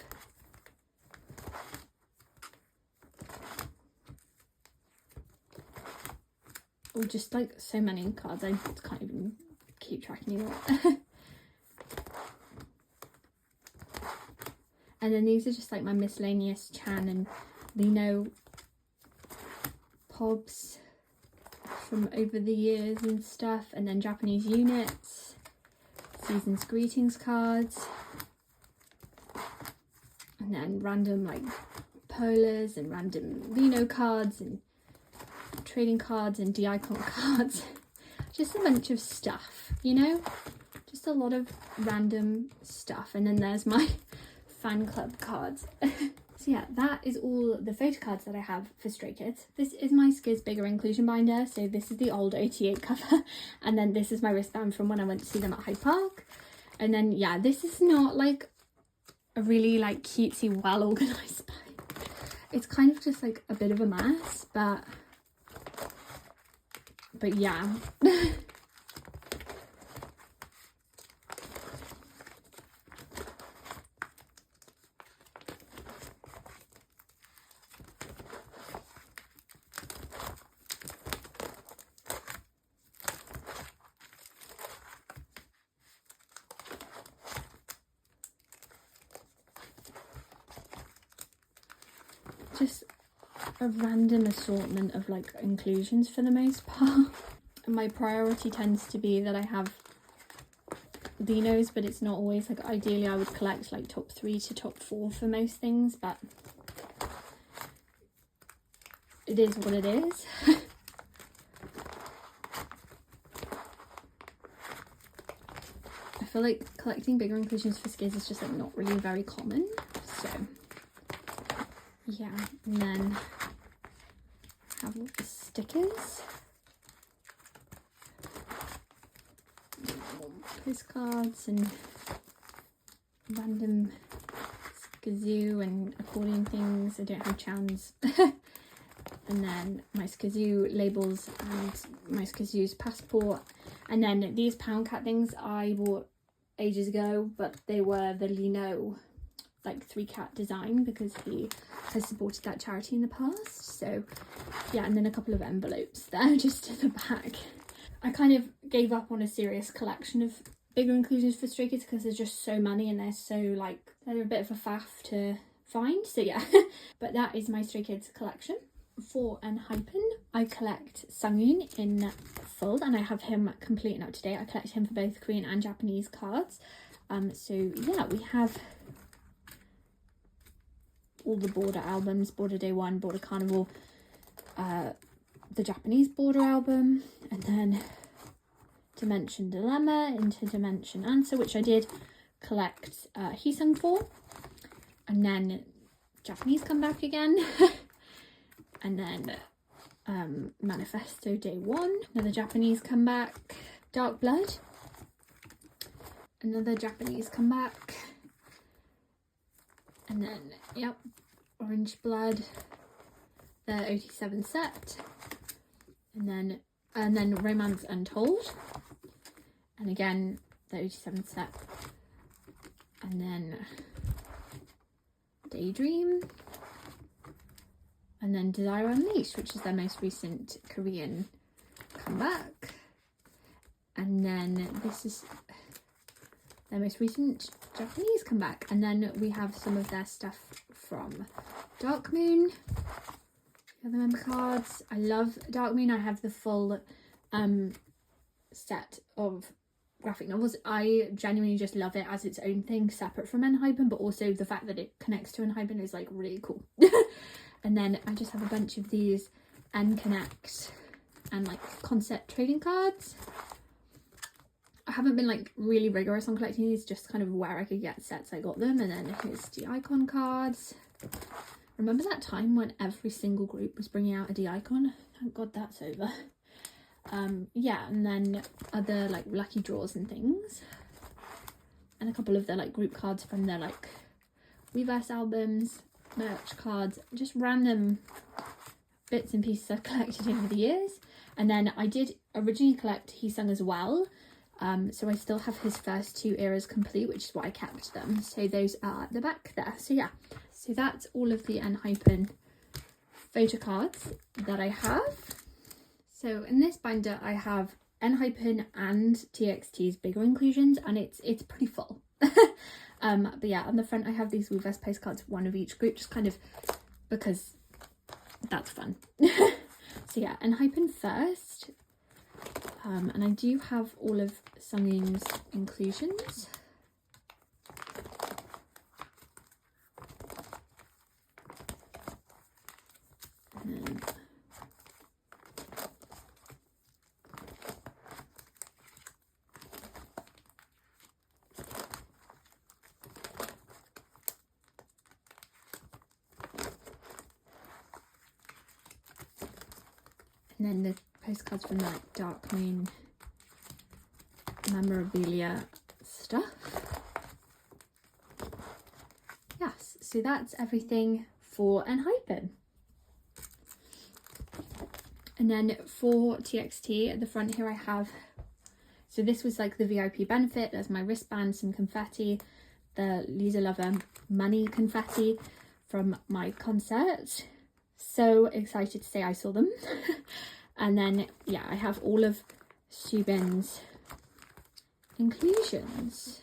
just like so many cards, I can't even keep track anymore. And then these are just like my miscellaneous Chan and Lino pobs from over the years and stuff, and then Japanese units, season's greetings cards, and then random like polars and random Lino cards and trading cards and D-icon cards. Just a bunch of stuff, you know, just a lot of random stuff. And then there's my fan club cards. So yeah, that is all the photo cards that I have for Stray Kids. This is my Skiz bigger inclusion binder, so this is the old OT8 cover, and then this is my wristband from when I went to see them at Hyde Park. And then yeah, this is not like a really like cutesy well organized binder. It's kind of just like a bit of a mess, but yeah. Just a random assortment of like inclusions for the most part. And my priority tends to be that I have Dinos, but it's not always like, ideally I would collect like top 3 to top 4 for most things, but it is what it is. I feel like collecting bigger inclusions for Skiz is just like not really very common, so yeah. And then have all the stickers, postcards and random skazoo and accordion things. I don't have Chan's. And then my skazoo labels and my skazoo's passport. And then these pound cat things I bought ages ago, but they were the Lino like 3-cat design because he has supported that charity in the past. So yeah, and then a couple of envelopes there just at the back. I kind of gave up on a serious collection of bigger inclusions for Stray Kids because there's just so many and they're so like, they're a bit of a faff to find, so yeah. But that is my Stray Kids collection. For Enhypen, I collect Sungun in full, and I have him complete and up to date. I collect him for both Korean and Japanese cards. So yeah, we have all the Border albums, Border Day 1, Border Carnival, the Japanese Border album, and then Dimension Dilemma, Interdimension Answer, which I did collect Heesung for, and then Japanese come back again. And then Manifesto Day 1, another Japanese comeback. Dark Blood, another Japanese comeback. And then, yep, Orange Blood, the OT7 set. And then Romance Untold. And again, the OT7 set. And then Daydream. And then Desire Unleashed, which is their most recent Korean comeback. And then this is their most recent Japanese comeback. And then we have some of their stuff from Dark Moon. The member cards. I love Dark Moon. I have the full set of graphic novels. I genuinely just love it as its own thing, separate from Enhypen, but also the fact that it connects to Enhypen is like really cool. And then I just have a bunch of these NMIXX and like concept trading cards. I haven't been like really rigorous on collecting these, just kind of where I could get sets I got them. And then here's D-Icon cards. Remember that time when every single group was bringing out a D-Icon? Thank God that's over. Yeah, and then other like lucky draws and things. And a couple of the like group cards from their like Weverse albums, merch cards, just random bits and pieces I've collected over the years. And then I did originally collect He Sung as well. So I still have his first 2 eras complete, which is why I kept them. So those are at the back there. So yeah, so that's all of the Enhypen photo cards that I have. So in this binder I have Enhypen and TXT's bigger inclusions, and it's pretty full. But yeah, on the front I have these Weverse postcards, 1 of each group, just kind of because that's fun. So yeah, Enhypen first. And I do have all of Sung's inclusions. And then the postcards from the Dark Moon memorabilia stuff. Yes, so that's everything for Enhypen. And then for TXT, at the front here I have, so this was like the VIP benefit. There's my wristband, some confetti, the Lisa Lover money confetti from my concert. So excited to say I saw them. And then yeah, I have all of Subin's inclusions.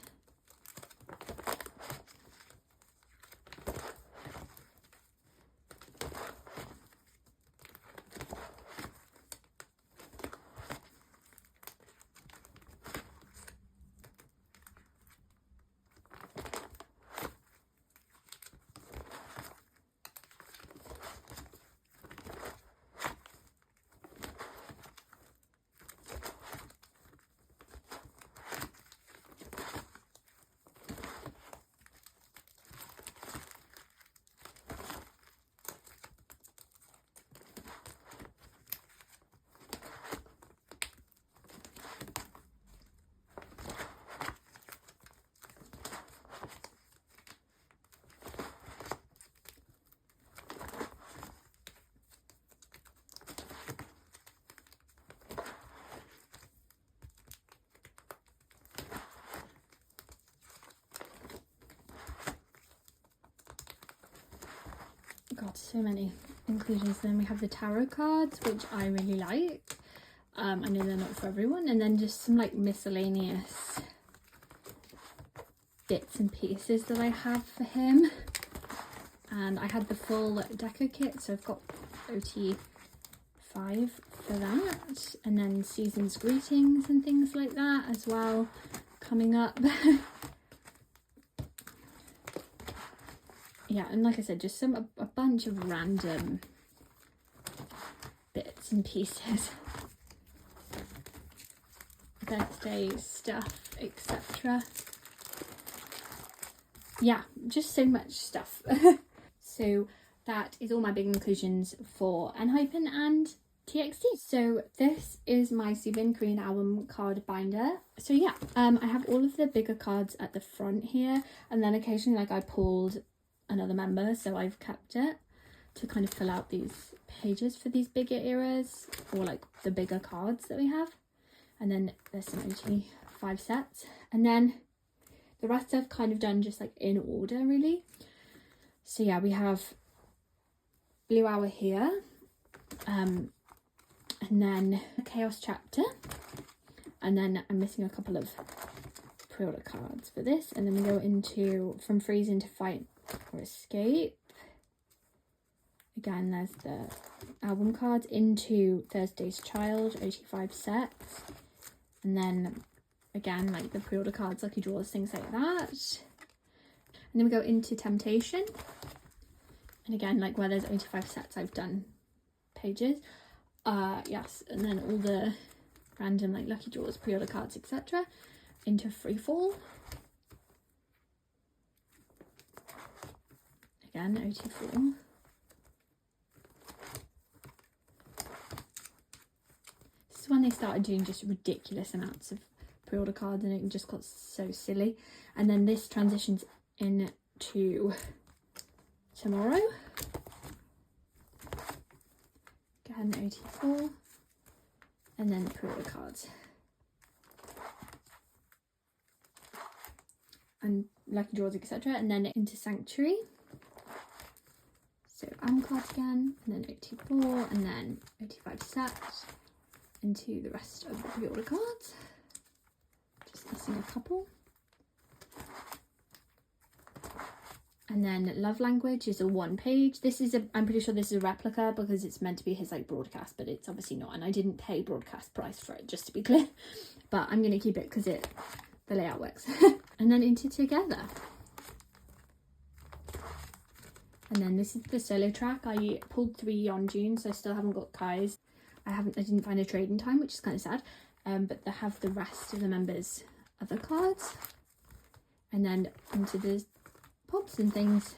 God, so many inclusions. Then we have the tarot cards, which I really like. I know they're not for everyone. And then just some like miscellaneous bits and pieces that I have for him. And I had the full deco kit, so I've got OT5 for that. And then Season's Greetings and things like that as well coming up. Yeah, and like I said, just a bunch of random bits and pieces, birthday stuff, etc. Yeah, just so much stuff. So that is all my big inclusions for Enhypen and TXT. So this is my Soobin Korean album card binder. So yeah, I have all of the bigger cards at the front here, and then occasionally like I pulled another member, so I've kept it to kind of fill out these pages for these bigger eras, or like the bigger cards that we have. And then there's some OT5 sets, and then the rest I've kind of done just like in order really. So yeah, we have Blue Hour here, and then Chaos Chapter, and then I'm missing a couple of pre-order cards for this, and then we go into From Freezing to Fight or Escape. Again, there's the album cards, into Thursday's Child, OT5 sets, and then again like the pre-order cards, lucky draws, things like that. And then we go into Temptation, and again like where there's OT5 sets I've done pages. Yes, and then all the random like lucky draws, pre-order cards, etc. Into Freefall. Again, OT4. This is when they started doing just ridiculous amounts of pre-order cards, and it just got so silly. And then this transitions into Tomorrow. Again, OT4, and then the pre-order cards and lucky draws, etc. And then into Sanctuary. So album cards again, and then OT4, and then OT5 sets into the rest of the pre-order cards. Just missing a couple. And then Love Language is a 1 page. This is I'm pretty sure this is a replica because it's meant to be his like broadcast, but it's obviously not, and I didn't pay broadcast price for it, just to be clear. But I'm gonna keep it because the layout works. And then into Together. And then this is the solo track. I pulled 3 on June, so I still haven't got Kai's. I didn't find a trade in time, which is kind of sad. But they have the rest of the members' other cards. And then into the pops and things,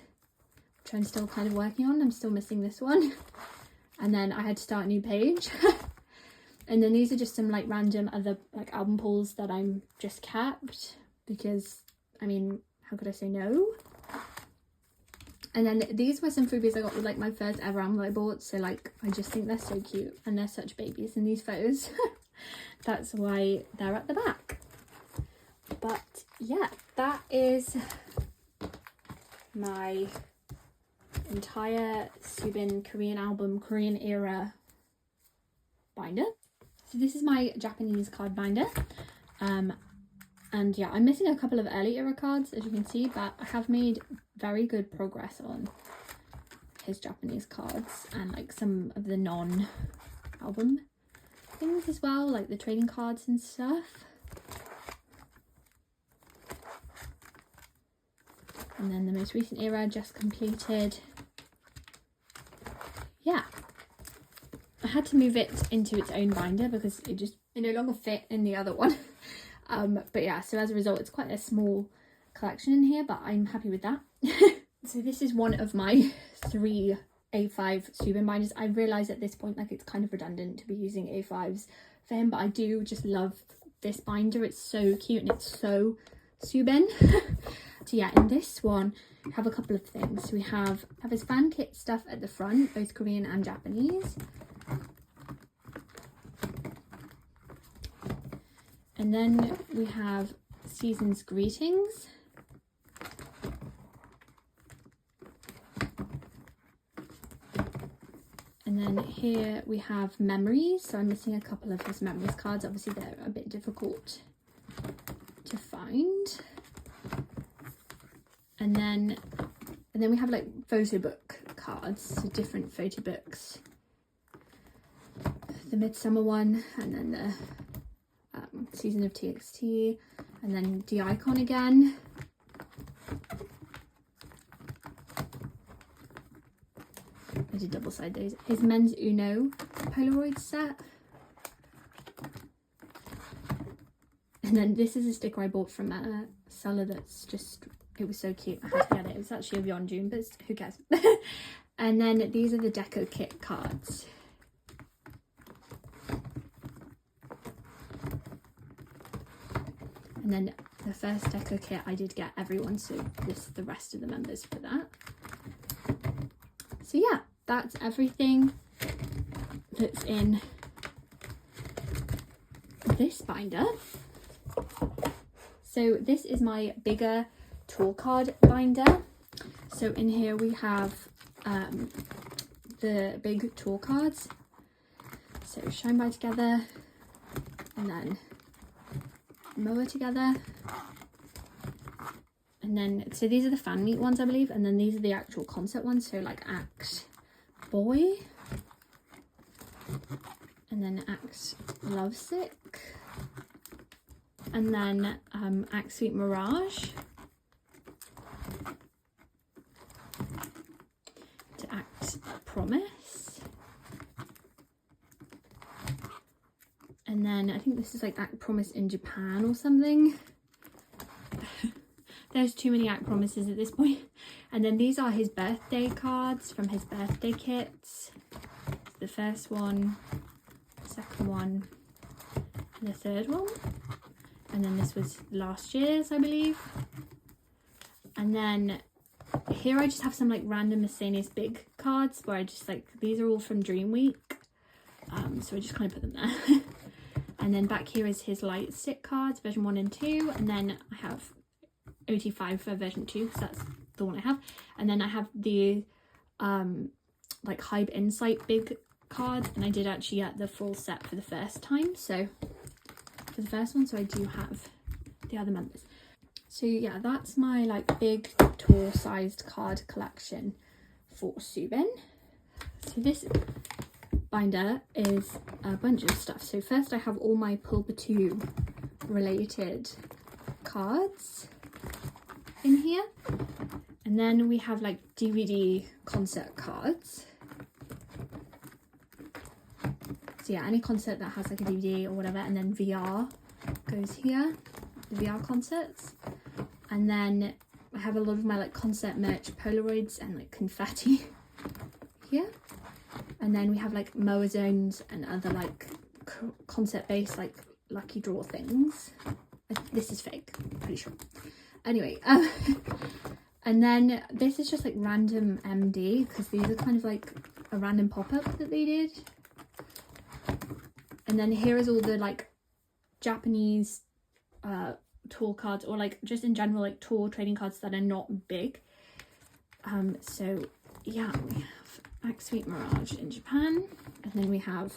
which I'm still kind of working on. I'm still missing this one. And then I had to start a new page. And then these are just some like random other like album pulls that I'm just kept because, I mean, how could I say no? And then these were some freebies I got with like my first ever album I bought, so like I just think they're so cute and they're such babies in these photos. That's why they're at the back. But yeah, that is my entire Soobin Korean album, Korean era binder. So this is my Japanese card binder. And yeah, I'm missing a couple of early era cards, as you can see, but I have made very good progress on his Japanese cards and like some of the non-album things as well, like the trading cards and stuff. And then the most recent era just completed. Yeah, I had to move it into its own binder because it no longer fit in the other one. But yeah, so as a result, it's quite a small collection in here, but I'm happy with that. So this is one of my 3 A5 Soobin binders. I realise at this point, like, it's kind of redundant to be using A5s for him, but I do just love this binder. It's so cute and it's so Soobin. So yeah, in this one, we have a couple of things. We have his fan kit stuff at the front, both Korean and Japanese. And then we have Season's Greetings. And then here we have Memories. So I'm missing a couple of his Memories cards. Obviously they're a bit difficult to find. And then we have like photo book cards, so different photo books. The Midsummer one, and then the Season of TXT, and then D-Icon again. I did double side those. His Men's Uno Polaroid set. And then this is a sticker I bought from a seller that's just, it was so cute. I had to get it. It was actually of Yeonjun, but who cares? And then these are the deco kit cards. And then the first deco kit I did get everyone, so this is the rest of the members for that. So yeah, that's everything that's in this binder. So this is my bigger tour card binder. So in here we have the big tour cards. So Shine By together, and then Moa together, and then so these are the fan meet ones I believe, and then these are the actual concert ones, so like Act Boy, and then Act Lovesick, and then Act Sweet Mirage, to Act Promise, and then I think this is like Act Promise in Japan or something. There's too many Act Promises at this point. And then these are his birthday cards from his birthday kits. The first one, second one, and the third one. And then this was last year's, I believe. And then here I just have some like random miscellaneous big cards where I just like, these are all from Dream Week. So I just kind of put them there. And then back here is his light stick cards, version 1 and 2. And then I have OT5 for version 2, because that's the one I have. And then I have the like Hype Insight big cards, and I did actually get the full set for the first time, so for the first one, so I do have the other members. So yeah, that's my like big tour sized card collection for Soobin. So this binder is a bunch of stuff. So first I have all my Pulpa 2 related cards in here, and then we have like DVD concert cards. So yeah, any concert that has like a DVD or whatever, and then VR goes here, the VR concerts. And then I have a lot of my like concert merch Polaroids and like confetti here. And then we have like Moa zones and other like concert based like lucky draw things. This is fake, pretty sure. Anyway, and then this is just like random MD, because these are kind of like a random pop-up that they did. And then here is all the like Japanese tour cards, or like just in general like tour trading cards that are not big. So yeah, we have Act Sweet Mirage in Japan, and then we have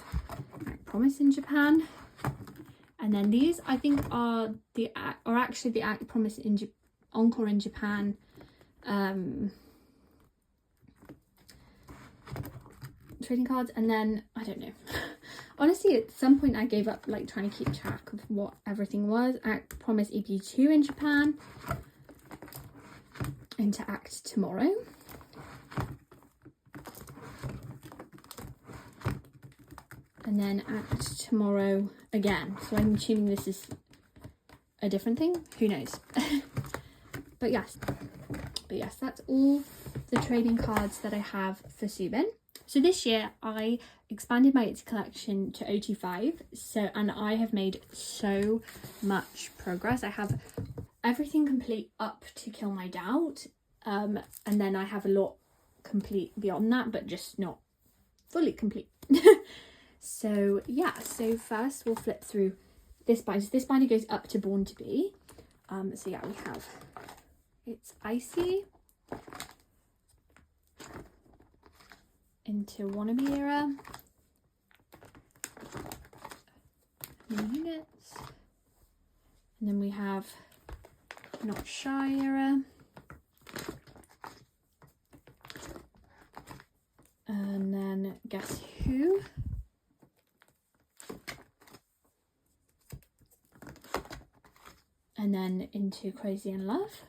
Act Promise in Japan, and then these I think are actually the Act Promise in Encore in Japan trading cards. And then I don't know, honestly at some point I gave up like trying to keep track of what everything was. Act Promise EP2 in Japan, into Act Tomorrow, and then Act Tomorrow again. So I'm assuming this is a different thing, who knows. But yes, that's all the trading cards that I have for Soobin. So this year I expanded my ITZY collection to OT5, and I have made so much progress. I have everything complete up to Kill My Doubt, and then I have a lot complete beyond that, but just not fully complete. So yeah, so first we'll flip through this binder. So this binder goes up to Born to Be. So yeah, we have, it's ITZY, into Wannabe Era, new units, and then we have Not Shy Era, and then Guess Who, and then into Crazy in Love,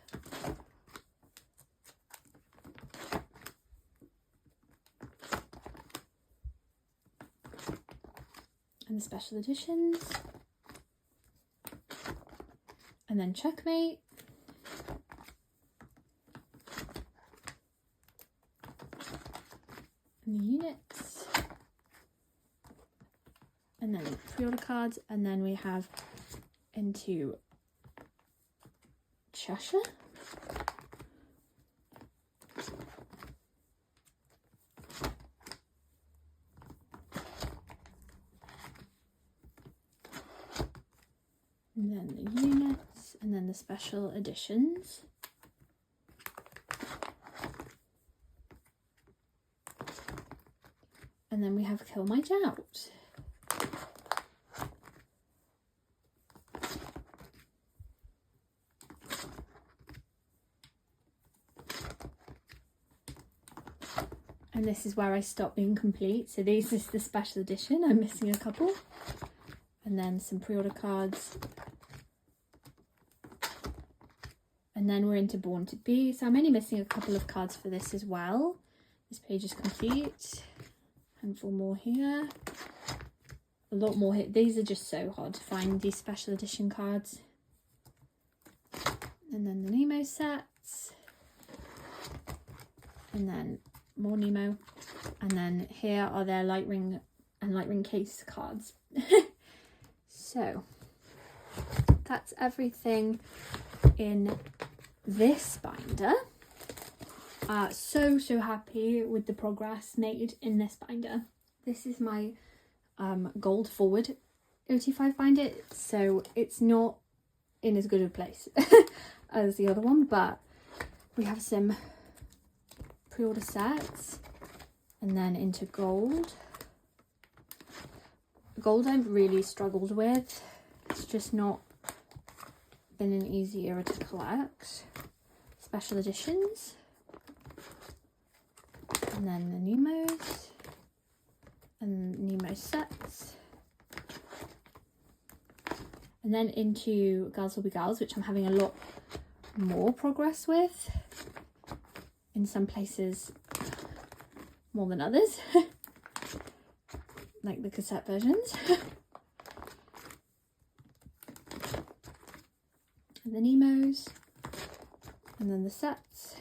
and the special editions, and then Checkmate, and the units, and then pre-order cards, and then we have into Cheshire. And then the units, and then the special editions. And then we have Kill My Doubt. And this is where I stop being complete. So this is the special edition. I'm missing a couple. And then some pre-order cards. And then we're into Born to Be. So I'm only missing a couple of cards for this as well. This page is complete. Handful more here. A lot more here. These are just so hard to find, these special edition cards. And then the Nemo sets. And then more Nemo. And then here are their light ring and light ring case cards. So that's everything in this binder. So happy with the progress made in this binder. This is my gold forward OT5 binder, so it's not in as good a place as the other one, but we have some pre-order sets, and then into gold. Gold I've really struggled with. It's just not been an easy era to collect. Special editions. And then the Nemos. And Nemo sets. And then into Girls Will Be Girls, which I'm having a lot more progress with. In some places more than others. Like the cassette versions. And the Nemos. And then the sets.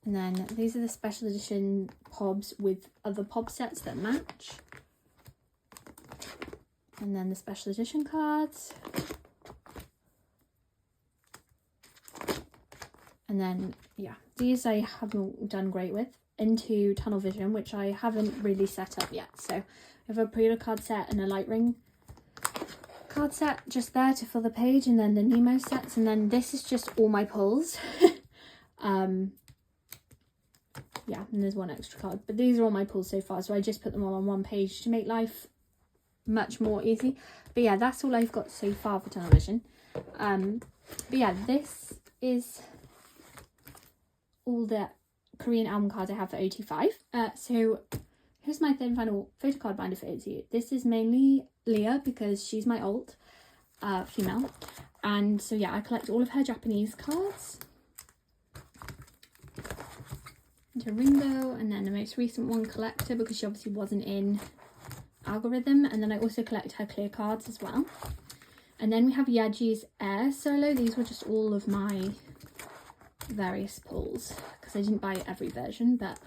And then these are the special edition POBs with other POB sets that match. And then the special edition cards. And then, yeah, these I haven't done great with. Into Tunnel Vision, which I haven't really set up yet. So I have a pre-order card set and a light ring card set just there to fill the page, and then the Nemo sets, and then this is just all my pulls. Yeah, and there's one extra card, but these are all my pulls so far, so I just put them all on one page to make life much more easy. But yeah, that's all I've got so far for Tunnel Vision. But yeah, this is all the Korean album cards I have for OT5. So here's my third and final photo card binder for ITZY. This is mainly Leah because she's my alt female, and so yeah, I collect all of her Japanese cards. Into Ringo, and then the most recent one, Collector, because she obviously wasn't in Algorithm, and then I also collect her clear cards as well. And then we have Yeji's Air solo. These were just all of my various pulls because I didn't buy every version, but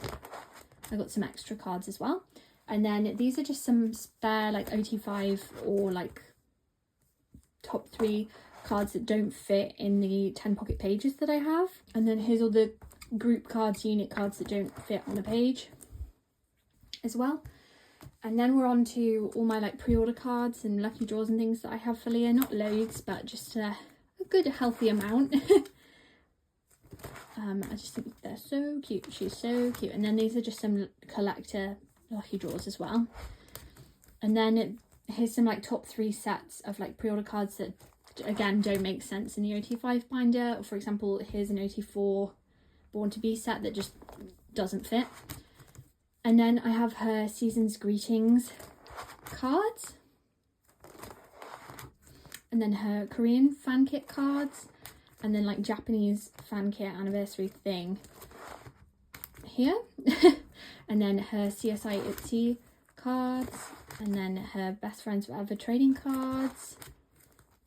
I got some extra cards as well. And then these are just some spare like OT5 or like top 3 cards that don't fit in the 10 pocket pages that I have. And then here's all the group cards, unit cards that don't fit on a page as well. And then we're on to all my like pre-order cards and lucky draws and things that I have for Leah. Not loads, but just a good healthy amount. I just think they're so cute. She's so cute. And then these are just some collector lucky draws as well. And then here's some like top 3 sets of like pre-order cards that again don't make sense in the OT5 binder. For example, here's an OT4 Born to Be set that just doesn't fit. And then I have her Season's Greetings cards. And then her Korean fan kit cards. And then like Japanese fan kit anniversary thing here. And then her CSI ITZY cards. And then her Best Friends Forever trading cards.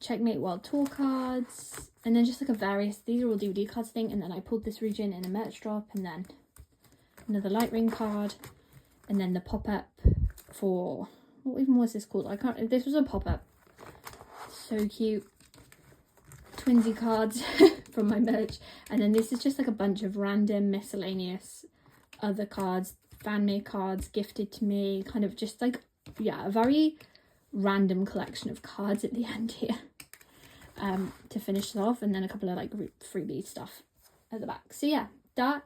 Checkmate World Tour cards. And then just like a various, these are all DVD cards thing. And then I pulled this region in a merch drop. And then another light ring card, and then the pop-up for, what even was this called? I can't, this was a pop-up. So cute. Twinsy cards from my merch. And then this is just like a bunch of random miscellaneous other cards, fan made cards gifted to me, kind of just like, yeah, a very random collection of cards at the end here, to finish it off, and then a couple of like freebie stuff at the back. So yeah, that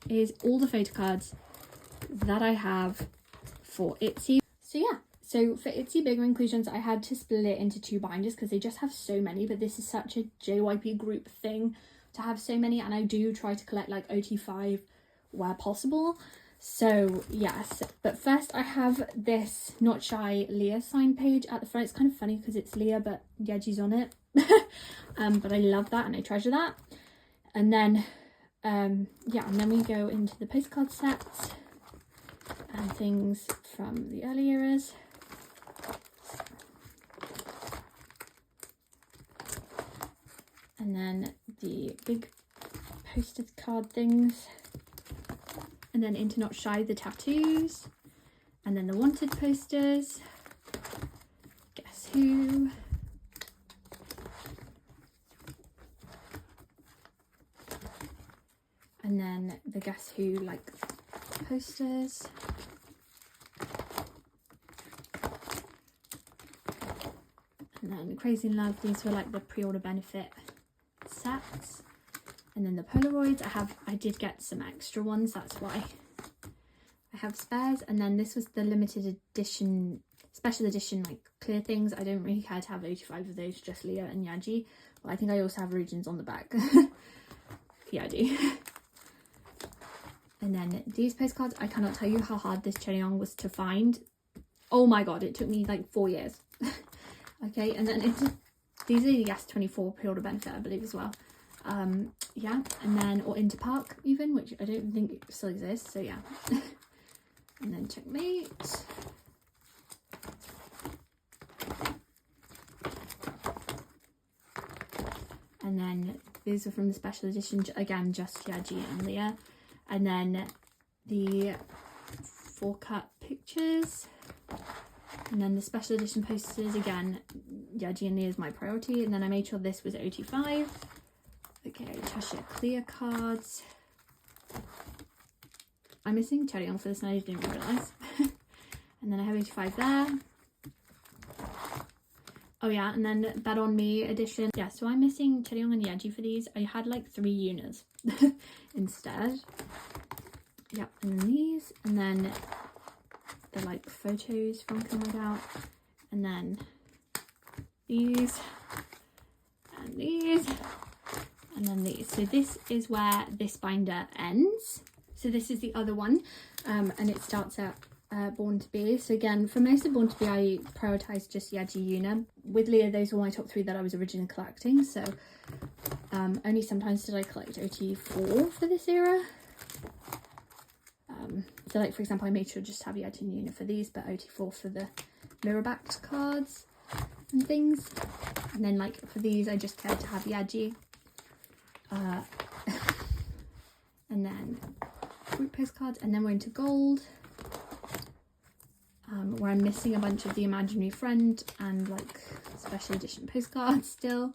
is all the photo cards that I have for ITZY. So yeah, so for ITZY Bigger Inclusions, I had to split it into 2 binders because they just have so many, but this is such a JYP group thing to have so many, and I do try to collect like OT5 where possible. So yes, but first I have this Not Shy Leah sign page at the front. It's kind of funny because it's Leah but Yeji's on it. But I love that and I treasure that. And then yeah, and then we go into the postcard sets and things from the early eras. And then the big posted card things. And then into Not Shy, the tattoos. And then the wanted posters. Guess Who. And then the Guess Who like posters. And then Crazy in Love, these were like the pre-order benefit sets. And then the Polaroids, I did get some extra ones, that's why I have spares. And then this was the limited edition, special edition, like clear things. I don't really care to have 85 of those, just Leah and Yeji. Well, I think I also have regions on the back. Yeah, I do. And then these postcards, I cannot tell you how hard this Cheryong was to find. Oh my god, it took me like 4 years. Okay, and then these are the S24 pre-order benefit, I believe, as well. Yeah, and then, or Interpark even, which I don't think it still exists, so yeah. And then Checkmate. And then these are from the special edition, again, just Yeji and Leah. And then the 4-cut pictures. And then the special edition posters, again, Yeji and Leah is my priority. And then I made sure this was OT5. Okay, Tasha clear cards. I'm missing Cheryong for this and I didn't realise. And then I have 85 there. Oh yeah, and then Bet On Me edition. Yeah, so I'm missing Cheryong and Yeji for these. I had like 3 Yunas instead. Yep, and then these. And then the like photos from coming out. And then these. And these. And then these. So this is where this binder ends. So this is the other one, and it starts at Born to Be. So again, for most of Born to Be, I prioritised just Yeji, Yuna. With Leah, those were my top 3 that I was originally collecting. So only sometimes did I collect OT4 for this era. So like, for example, I made sure just to have Yeji and Yuna for these, but OT4 for the mirror-backed cards and things. And then like for these, I just cared to have Yeji. And then group postcards, and then we're into gold, where I'm missing a bunch of the imaginary friend and like special edition postcards still.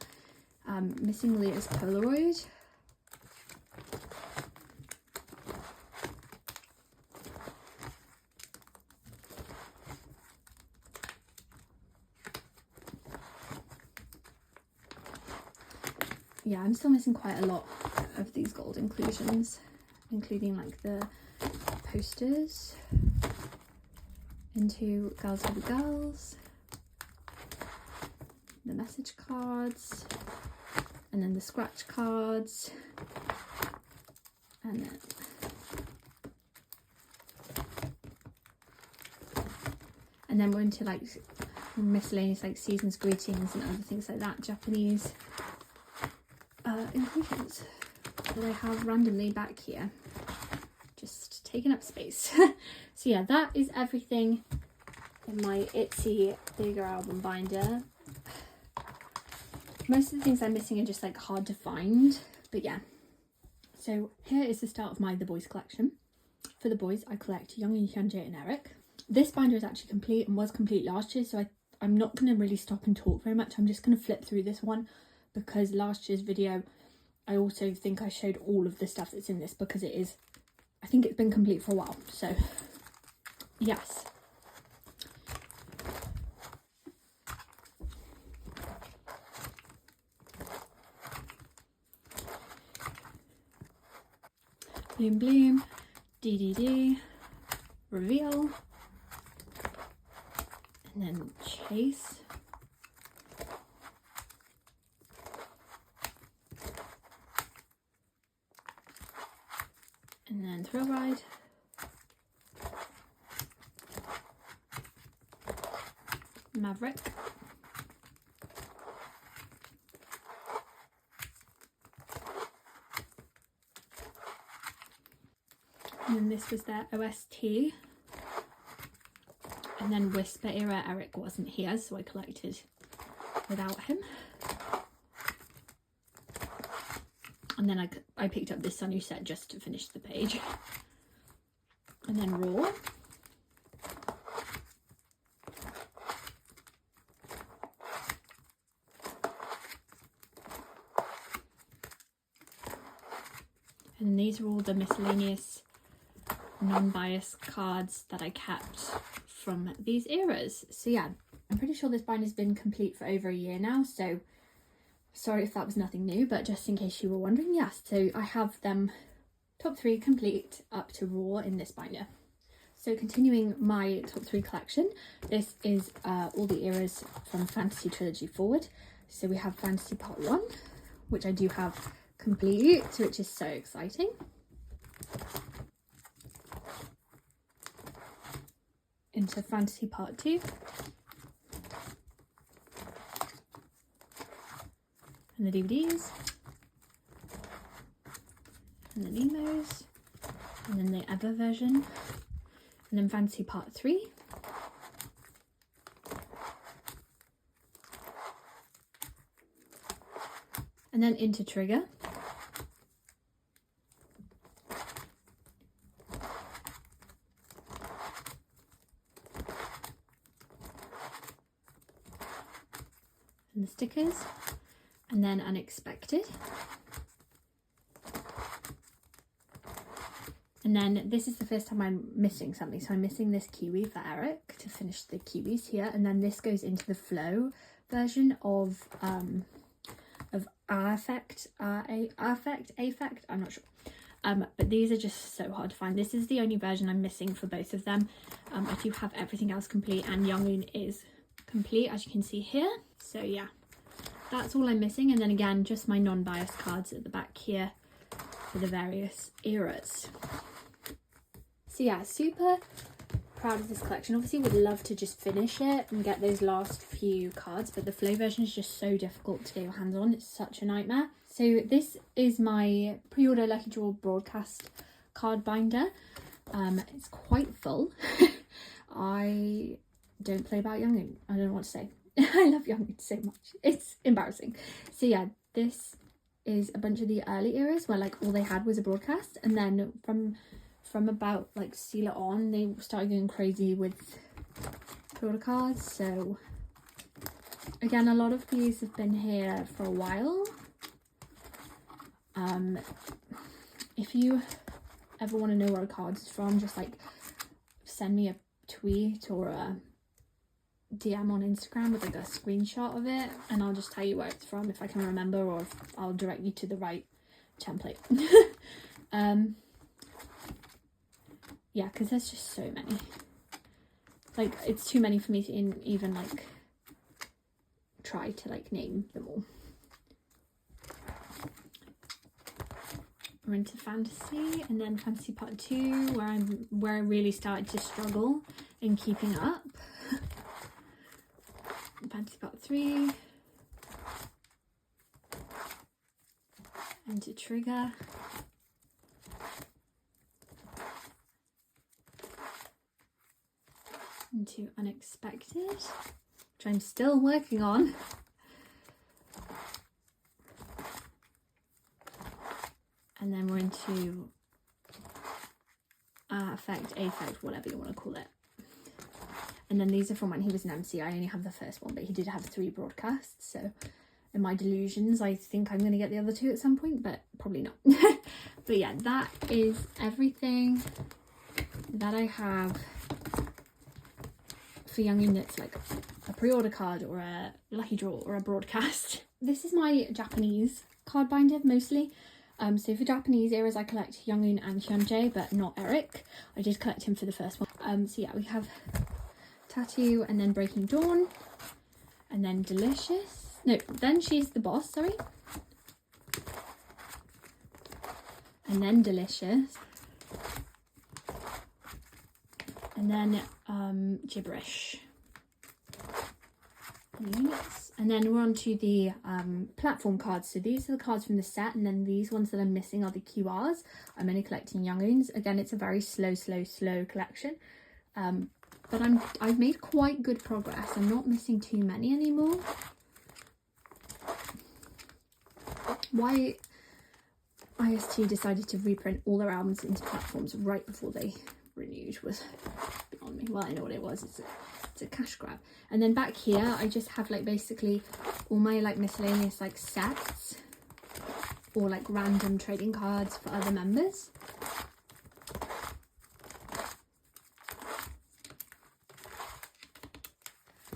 Missing Leah's Polaroid. Yeah, I'm still missing quite a lot of these gold inclusions, including like the posters into Girls Will Be Girls, the message cards, and then the scratch cards, and then we're into like miscellaneous like season's greetings and other things like that, Japanese inclusions that I have randomly back here, just taking up space. So yeah, that is everything in my ITZY bigger album binder. Most of the things I'm missing are just like hard to find, but yeah. So here is the start of my The Boyz collection. for the boys, I collect Young, Hyunjae and Eric. This binder is actually complete and was complete last year, so I'm not going to really stop and talk very much. I'm just going to flip through this one because last year's video, I also think I showed all of the stuff that's in this because it is, I think it's been complete for a while. So yes. Bloom Bloom, DDD, Reveal, and then Chase, and then Thrill Ride, Maverick, and then this was their OST. And then Whisper era, Eric wasn't here, so I collected without him. And then I picked up this Sunmi set just to finish the page. And then Raw. And these are all the miscellaneous non-biased cards that I kept from these eras. So yeah, I'm pretty sure this bind has been complete for over a year now, so sorry if that was nothing new, but just in case you were wondering, yes, so I have them top 3 complete up to Raw in this binder. So continuing my top 3 collection, this is all the eras from Fantasy Trilogy forward. So we have Fantasy Part 1, which I do have complete, which is so exciting. Into Fantasy Part 2, and the DVDs, and the Nemos, and then the Ever version, and then Fantasy Part 3, and then into Trigger, and the stickers, and then Unexpected, and then this is the first time I'm missing something, so I'm missing this Kiwi for Eric to finish the Kiwis here, and then this goes into the Flow version of Affect, I'm not sure, but these are just so hard to find. This is the only version I'm missing for both of them. I do have everything else complete, and Youngoon is complete, as you can see here. So yeah, that's all I'm missing, and then again just my non-biased cards at the back here for the various eras. So yeah, super proud of this collection. Obviously would love to just finish it and get those last few cards, but the Flow version is just so difficult to get your hands on. It's such a nightmare. So this is my pre-order Lucky Draw broadcast card binder. It's quite full. I don't play about Youngoon. I don't know what to say. I love Youngoon so much. It's embarrassing. So yeah, this is a bunch of the early eras where like all they had was a broadcast, and then from about like Seal It On, they started going crazy with pre-order cards. So again, a lot of these have been here for a while. If you ever want to know where a card is from, just like send me a tweet or a DM on Instagram with like a screenshot of it, and I'll just tell you where it's from if I can remember, or if I'll direct you to the right template. Yeah, because there's just so many. Like, it's too many for me to even like try to like name them all. We're into Fantasy, and then Fantasy Part 2, where I really started to struggle in keeping up. Fantasy Part 3, into Trigger, into Unexpected, which I'm still working on, and then we're into Affect, Affect, whatever you want to call it. And then these are from when he was an MC. I only have the first one, but he did have 3 broadcasts. So in my delusions, I think I'm going to get the other 2 at some point, but probably not. But yeah, that is everything that I have for Young that's like a pre-order card or a lucky draw or a broadcast. This is my Japanese card binder mostly. So for Japanese eras, I collect Young and Hyunjae, but not Eric. I did collect him for the first one. So yeah, we have Tattoo, and then Breaking Dawn, and then Delicious. No, then She's the Boss, sorry. And then Delicious. And then Gibberish. And then we're on to the platform cards. So these are the cards from the set, and then these ones that I'm missing are the QRs. I'm only collecting Youngoons. Again, it's a very slow collection. But I've made quite good progress. I'm not missing too many anymore. Why ITZY decided to reprint all their albums into platforms right before they renewed was beyond me. Well, I know what it was. It's a cash grab. And then back here, I just have like basically all my like miscellaneous like sets or like random trading cards for other members.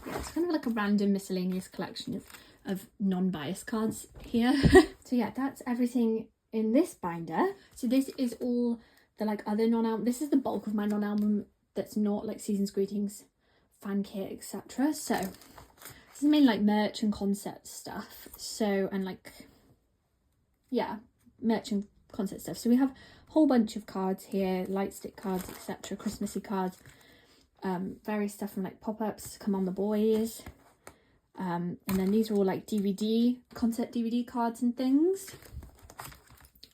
Yeah, it's kind of like a random miscellaneous collection of non-biased cards here. So yeah, that's everything in this binder. So this is all the like other non-album. This is the bulk of my non-album that's not like Season's Greetings, fan kit, etc. So this is mainly like merch and concept stuff. So, and like, yeah, merch and concept stuff. So we have a whole bunch of cards here, light stick cards, etc., Christmassy cards, various stuff from like pop-ups, Come On the Boyz. And then these are all like DVD, concept DVD cards and things.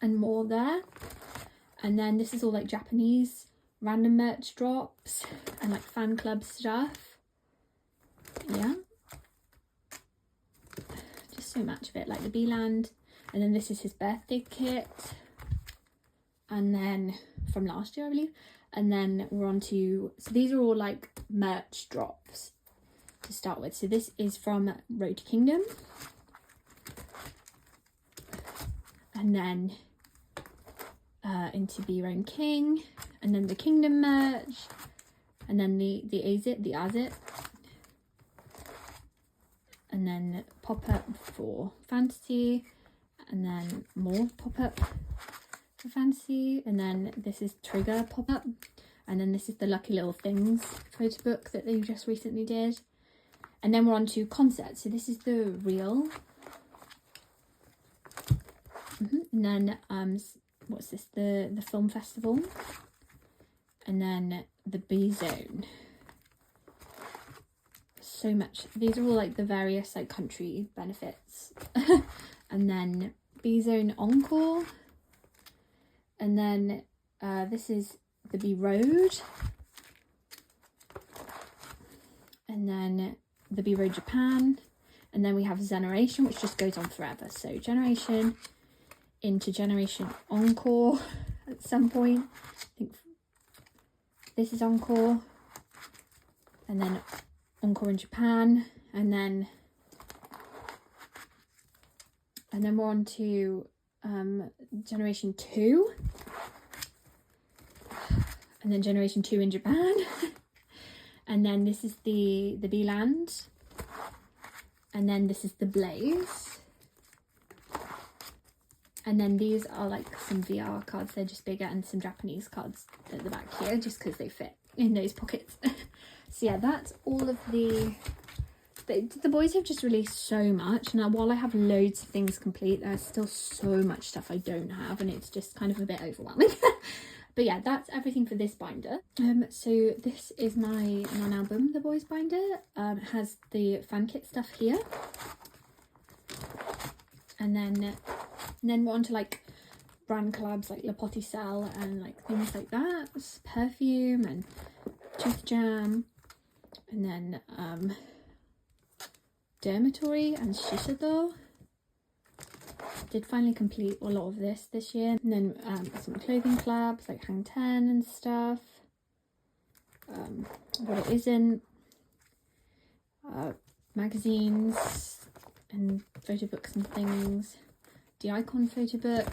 And more there. And then this is all like Japanese random merch drops and like fan club stuff. Yeah. Just so much of it, like the B-Land. And then this is his birthday kit. And then from last year, I believe. And then we're on to, so these are all like merch drops to start with. So this is from Road to Kingdom. And then into Be Your King, and then the Kingdom merch, and then the A.C.E, and then pop-up for Fantasy, and then more pop-up for Fantasy, and then this is Trigger pop-up, and then this is the Lucky Little Things photo book that they just recently did. And then we're on to concept. So this is the reel. And then what's this, the film festival, and then the B Zone. So much. These are all like the various like country benefits. And then B Zone Encore, and then this is the B Road, and then the B Road Japan, and then we have Generation, which just goes on forever. So Generation into Generation Encore at some point. I think this is Encore, and then Encore in Japan, and then we're on to Generation 2, and then Generation 2 in Japan. And then this is the B-Land, and then this is the Blaze. And then these are like some VR cards, they're just bigger, and some Japanese cards at the back here, just because they fit in those pockets. So yeah, that's all of the Boyz have just released so much. Now, while I have loads of things complete, there's still so much stuff I don't have, and it's just kind of a bit overwhelming. But yeah, that's everything for this binder. So this is my non-album, the Boyz binder. It has the fan kit stuff here. And then we're on to like brand collabs like La Poticelle and like things like that. Perfume and Tooth Jam. And then Dormitory and Shiseido. Did finally complete a lot of this year. And then some clothing collabs like Hang 10 and stuff. what it isn't, magazines and photo books and things, the icon photo book,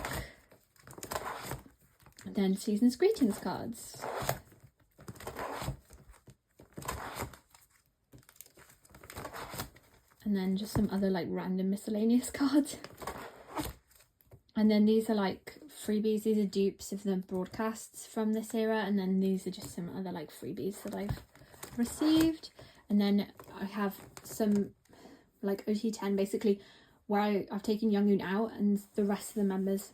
and then season's greetings cards. And then just some other like random miscellaneous cards. And then these are like freebies, these are dupes of the broadcasts from this era, and then these are just some other like freebies that I've received. And then I have some like OT10 basically where I've taken Younghoon out and the rest of the members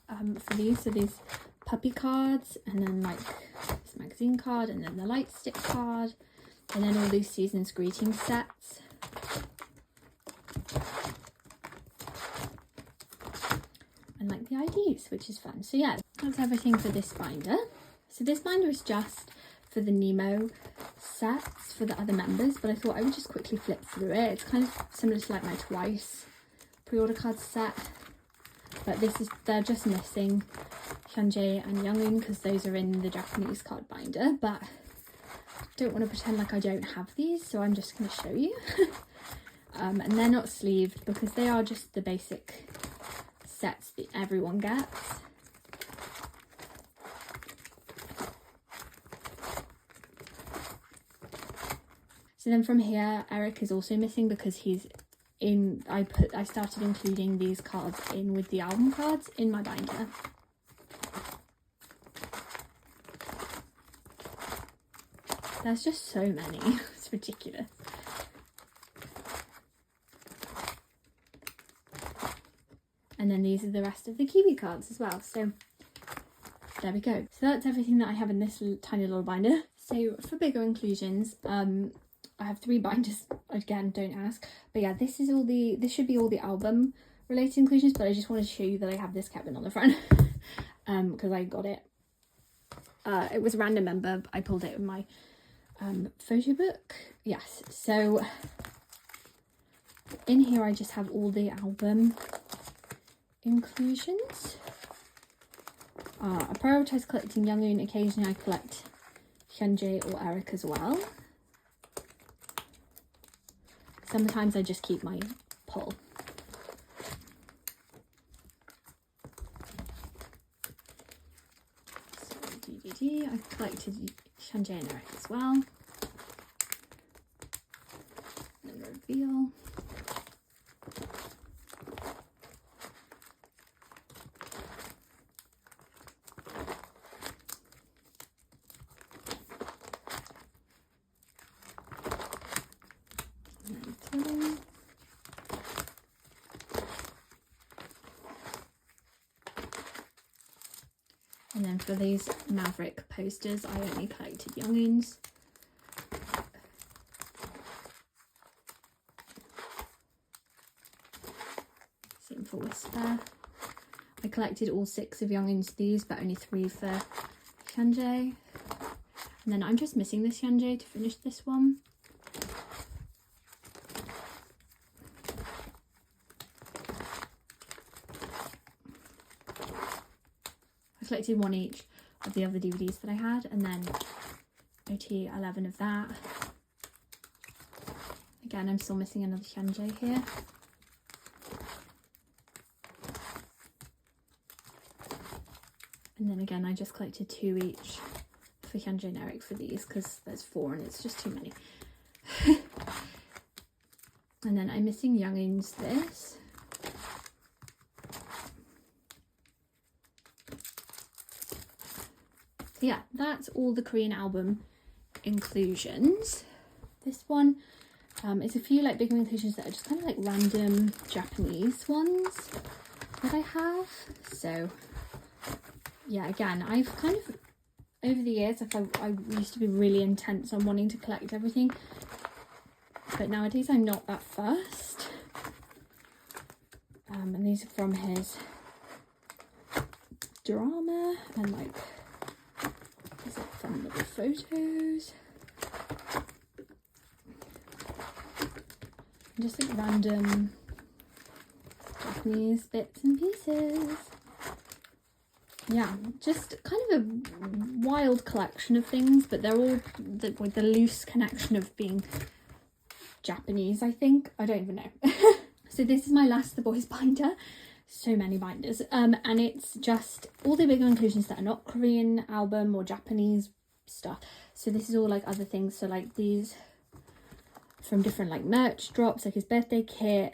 for these. So these puppy cards, and then like this magazine card, and then the light stick card, and then all these season's greeting sets. And like the IDs, which is fun. So yeah, that's everything for this binder. So this binder is just for the Nemo sets for the other members, but I thought I would just quickly flip through it. It's kind of similar to like my Twice pre-order card set, but they're just missing Hyunjae and Younghoon because those are in the Japanese card binder, but I don't want to pretend like I don't have these, so I'm just going to show you. And they're not sleeved because they are just the basic sets that everyone gets. So then from here, Eric is also missing because he's in, I started including these cards in with the album cards in my binder. There's just so many, it's ridiculous. And then these are the rest of the Kiwi cards as well. So there we go. So that's everything that I have in this tiny little binder. So for bigger inclusions, I have 3 binders. Again, don't ask. But yeah, this should be all the album related inclusions, but I just wanted to show you that I have this Kevin on the front because I got it. It was a random member. I pulled it in my photo book. Yes. So in here, I just have all the album inclusions. I prioritise collecting Younghoon. Occasionally I collect Hyunjae or Eric as well. Sometimes I just keep my pull. So DDD, I collected Hyunjae and Eric as well. And then reveal. And then for these Maverick posters, I only collected Younghoons. Same for Whisper. I collected all 6 of Younghoons these, but only 3 for Hyunjae. And then I'm just missing this Hyunjae to finish this one. I collected 1 each of the other DVDs that I had, and then OT 11 of that. Again, I'm still missing another Hyunjae here. And then again, I just collected 2 each for Hyunjae and Eric for these because there's 4 and it's just too many. And then I'm missing Younghoons this. So yeah, that's all the Korean album inclusions. This one is a few like bigger inclusions that are just kind of like random Japanese ones that I have. So yeah, again, I've kind of over the years, like I used to be really intense on wanting to collect everything, but nowadays I'm not that fussed. And these are from his drama and like these are fun little photos. And just like random Japanese bits and pieces. yeah, just kind of a wild collection of things, but they're all with the loose connection of being Japanese, I think. I don't even know. So this is my last The Boyz binder. So many binders. And it's just all the bigger inclusions that are not Korean album or Japanese stuff. So this is all like other things. So like these from different like merch drops, like his birthday kit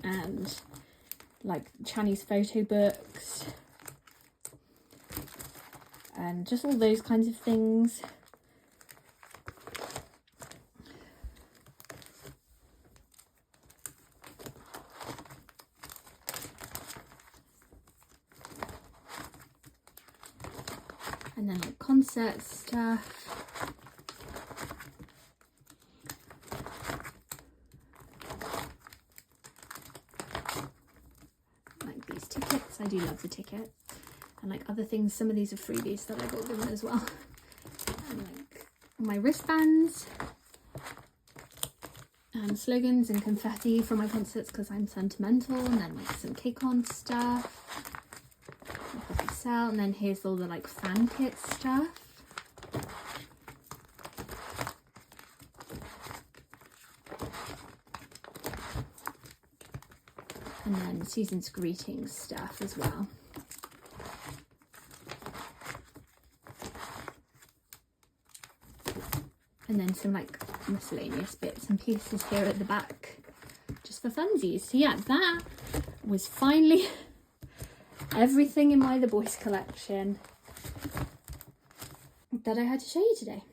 and like Chinese photo books and just all those kinds of things. And then like concert stuff. Like these tickets, I do love the tickets. And like other things, some of these are freebies that I got given as well. And like my wristbands. And slogans and confetti from my concerts because I'm sentimental. And then like some KCON stuff. And then here's all the like fan kit stuff. And then season's greetings stuff as well. And then some like miscellaneous bits and pieces here at the back just for funsies. So yeah, that was finally everything in my The Boyz collection that I had to show you today.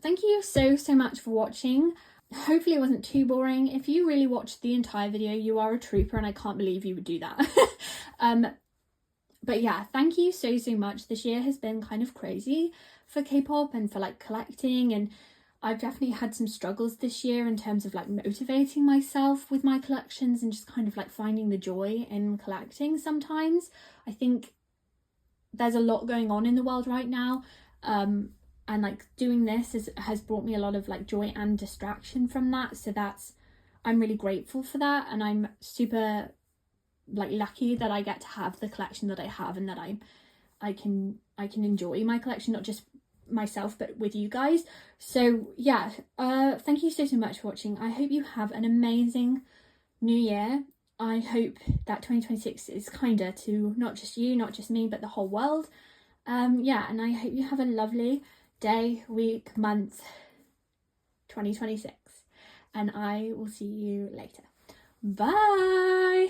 Thank you so much for watching. Hopefully it wasn't too boring. If you really watched the entire video, you are a trooper and I can't believe you would do that. But yeah, thank you so much. This year has been kind of crazy for K-pop and for like collecting, and I've definitely had some struggles this year in terms of like motivating myself with my collections and just kind of like finding the joy in collecting sometimes. I think there's a lot going on in the world right now, and like doing this has brought me a lot of like joy and distraction from that. So I'm really grateful for that, and I'm super like lucky that I get to have the collection that I have and that I can enjoy my collection, not just myself but with you guys. So yeah, thank you so much for watching. I hope you have an amazing new year. I hope that 2026 is kinder to not just you, not just me, but the whole world. Yeah, and I hope you have a lovely day, week, month 2026, and I will see you later. Bye.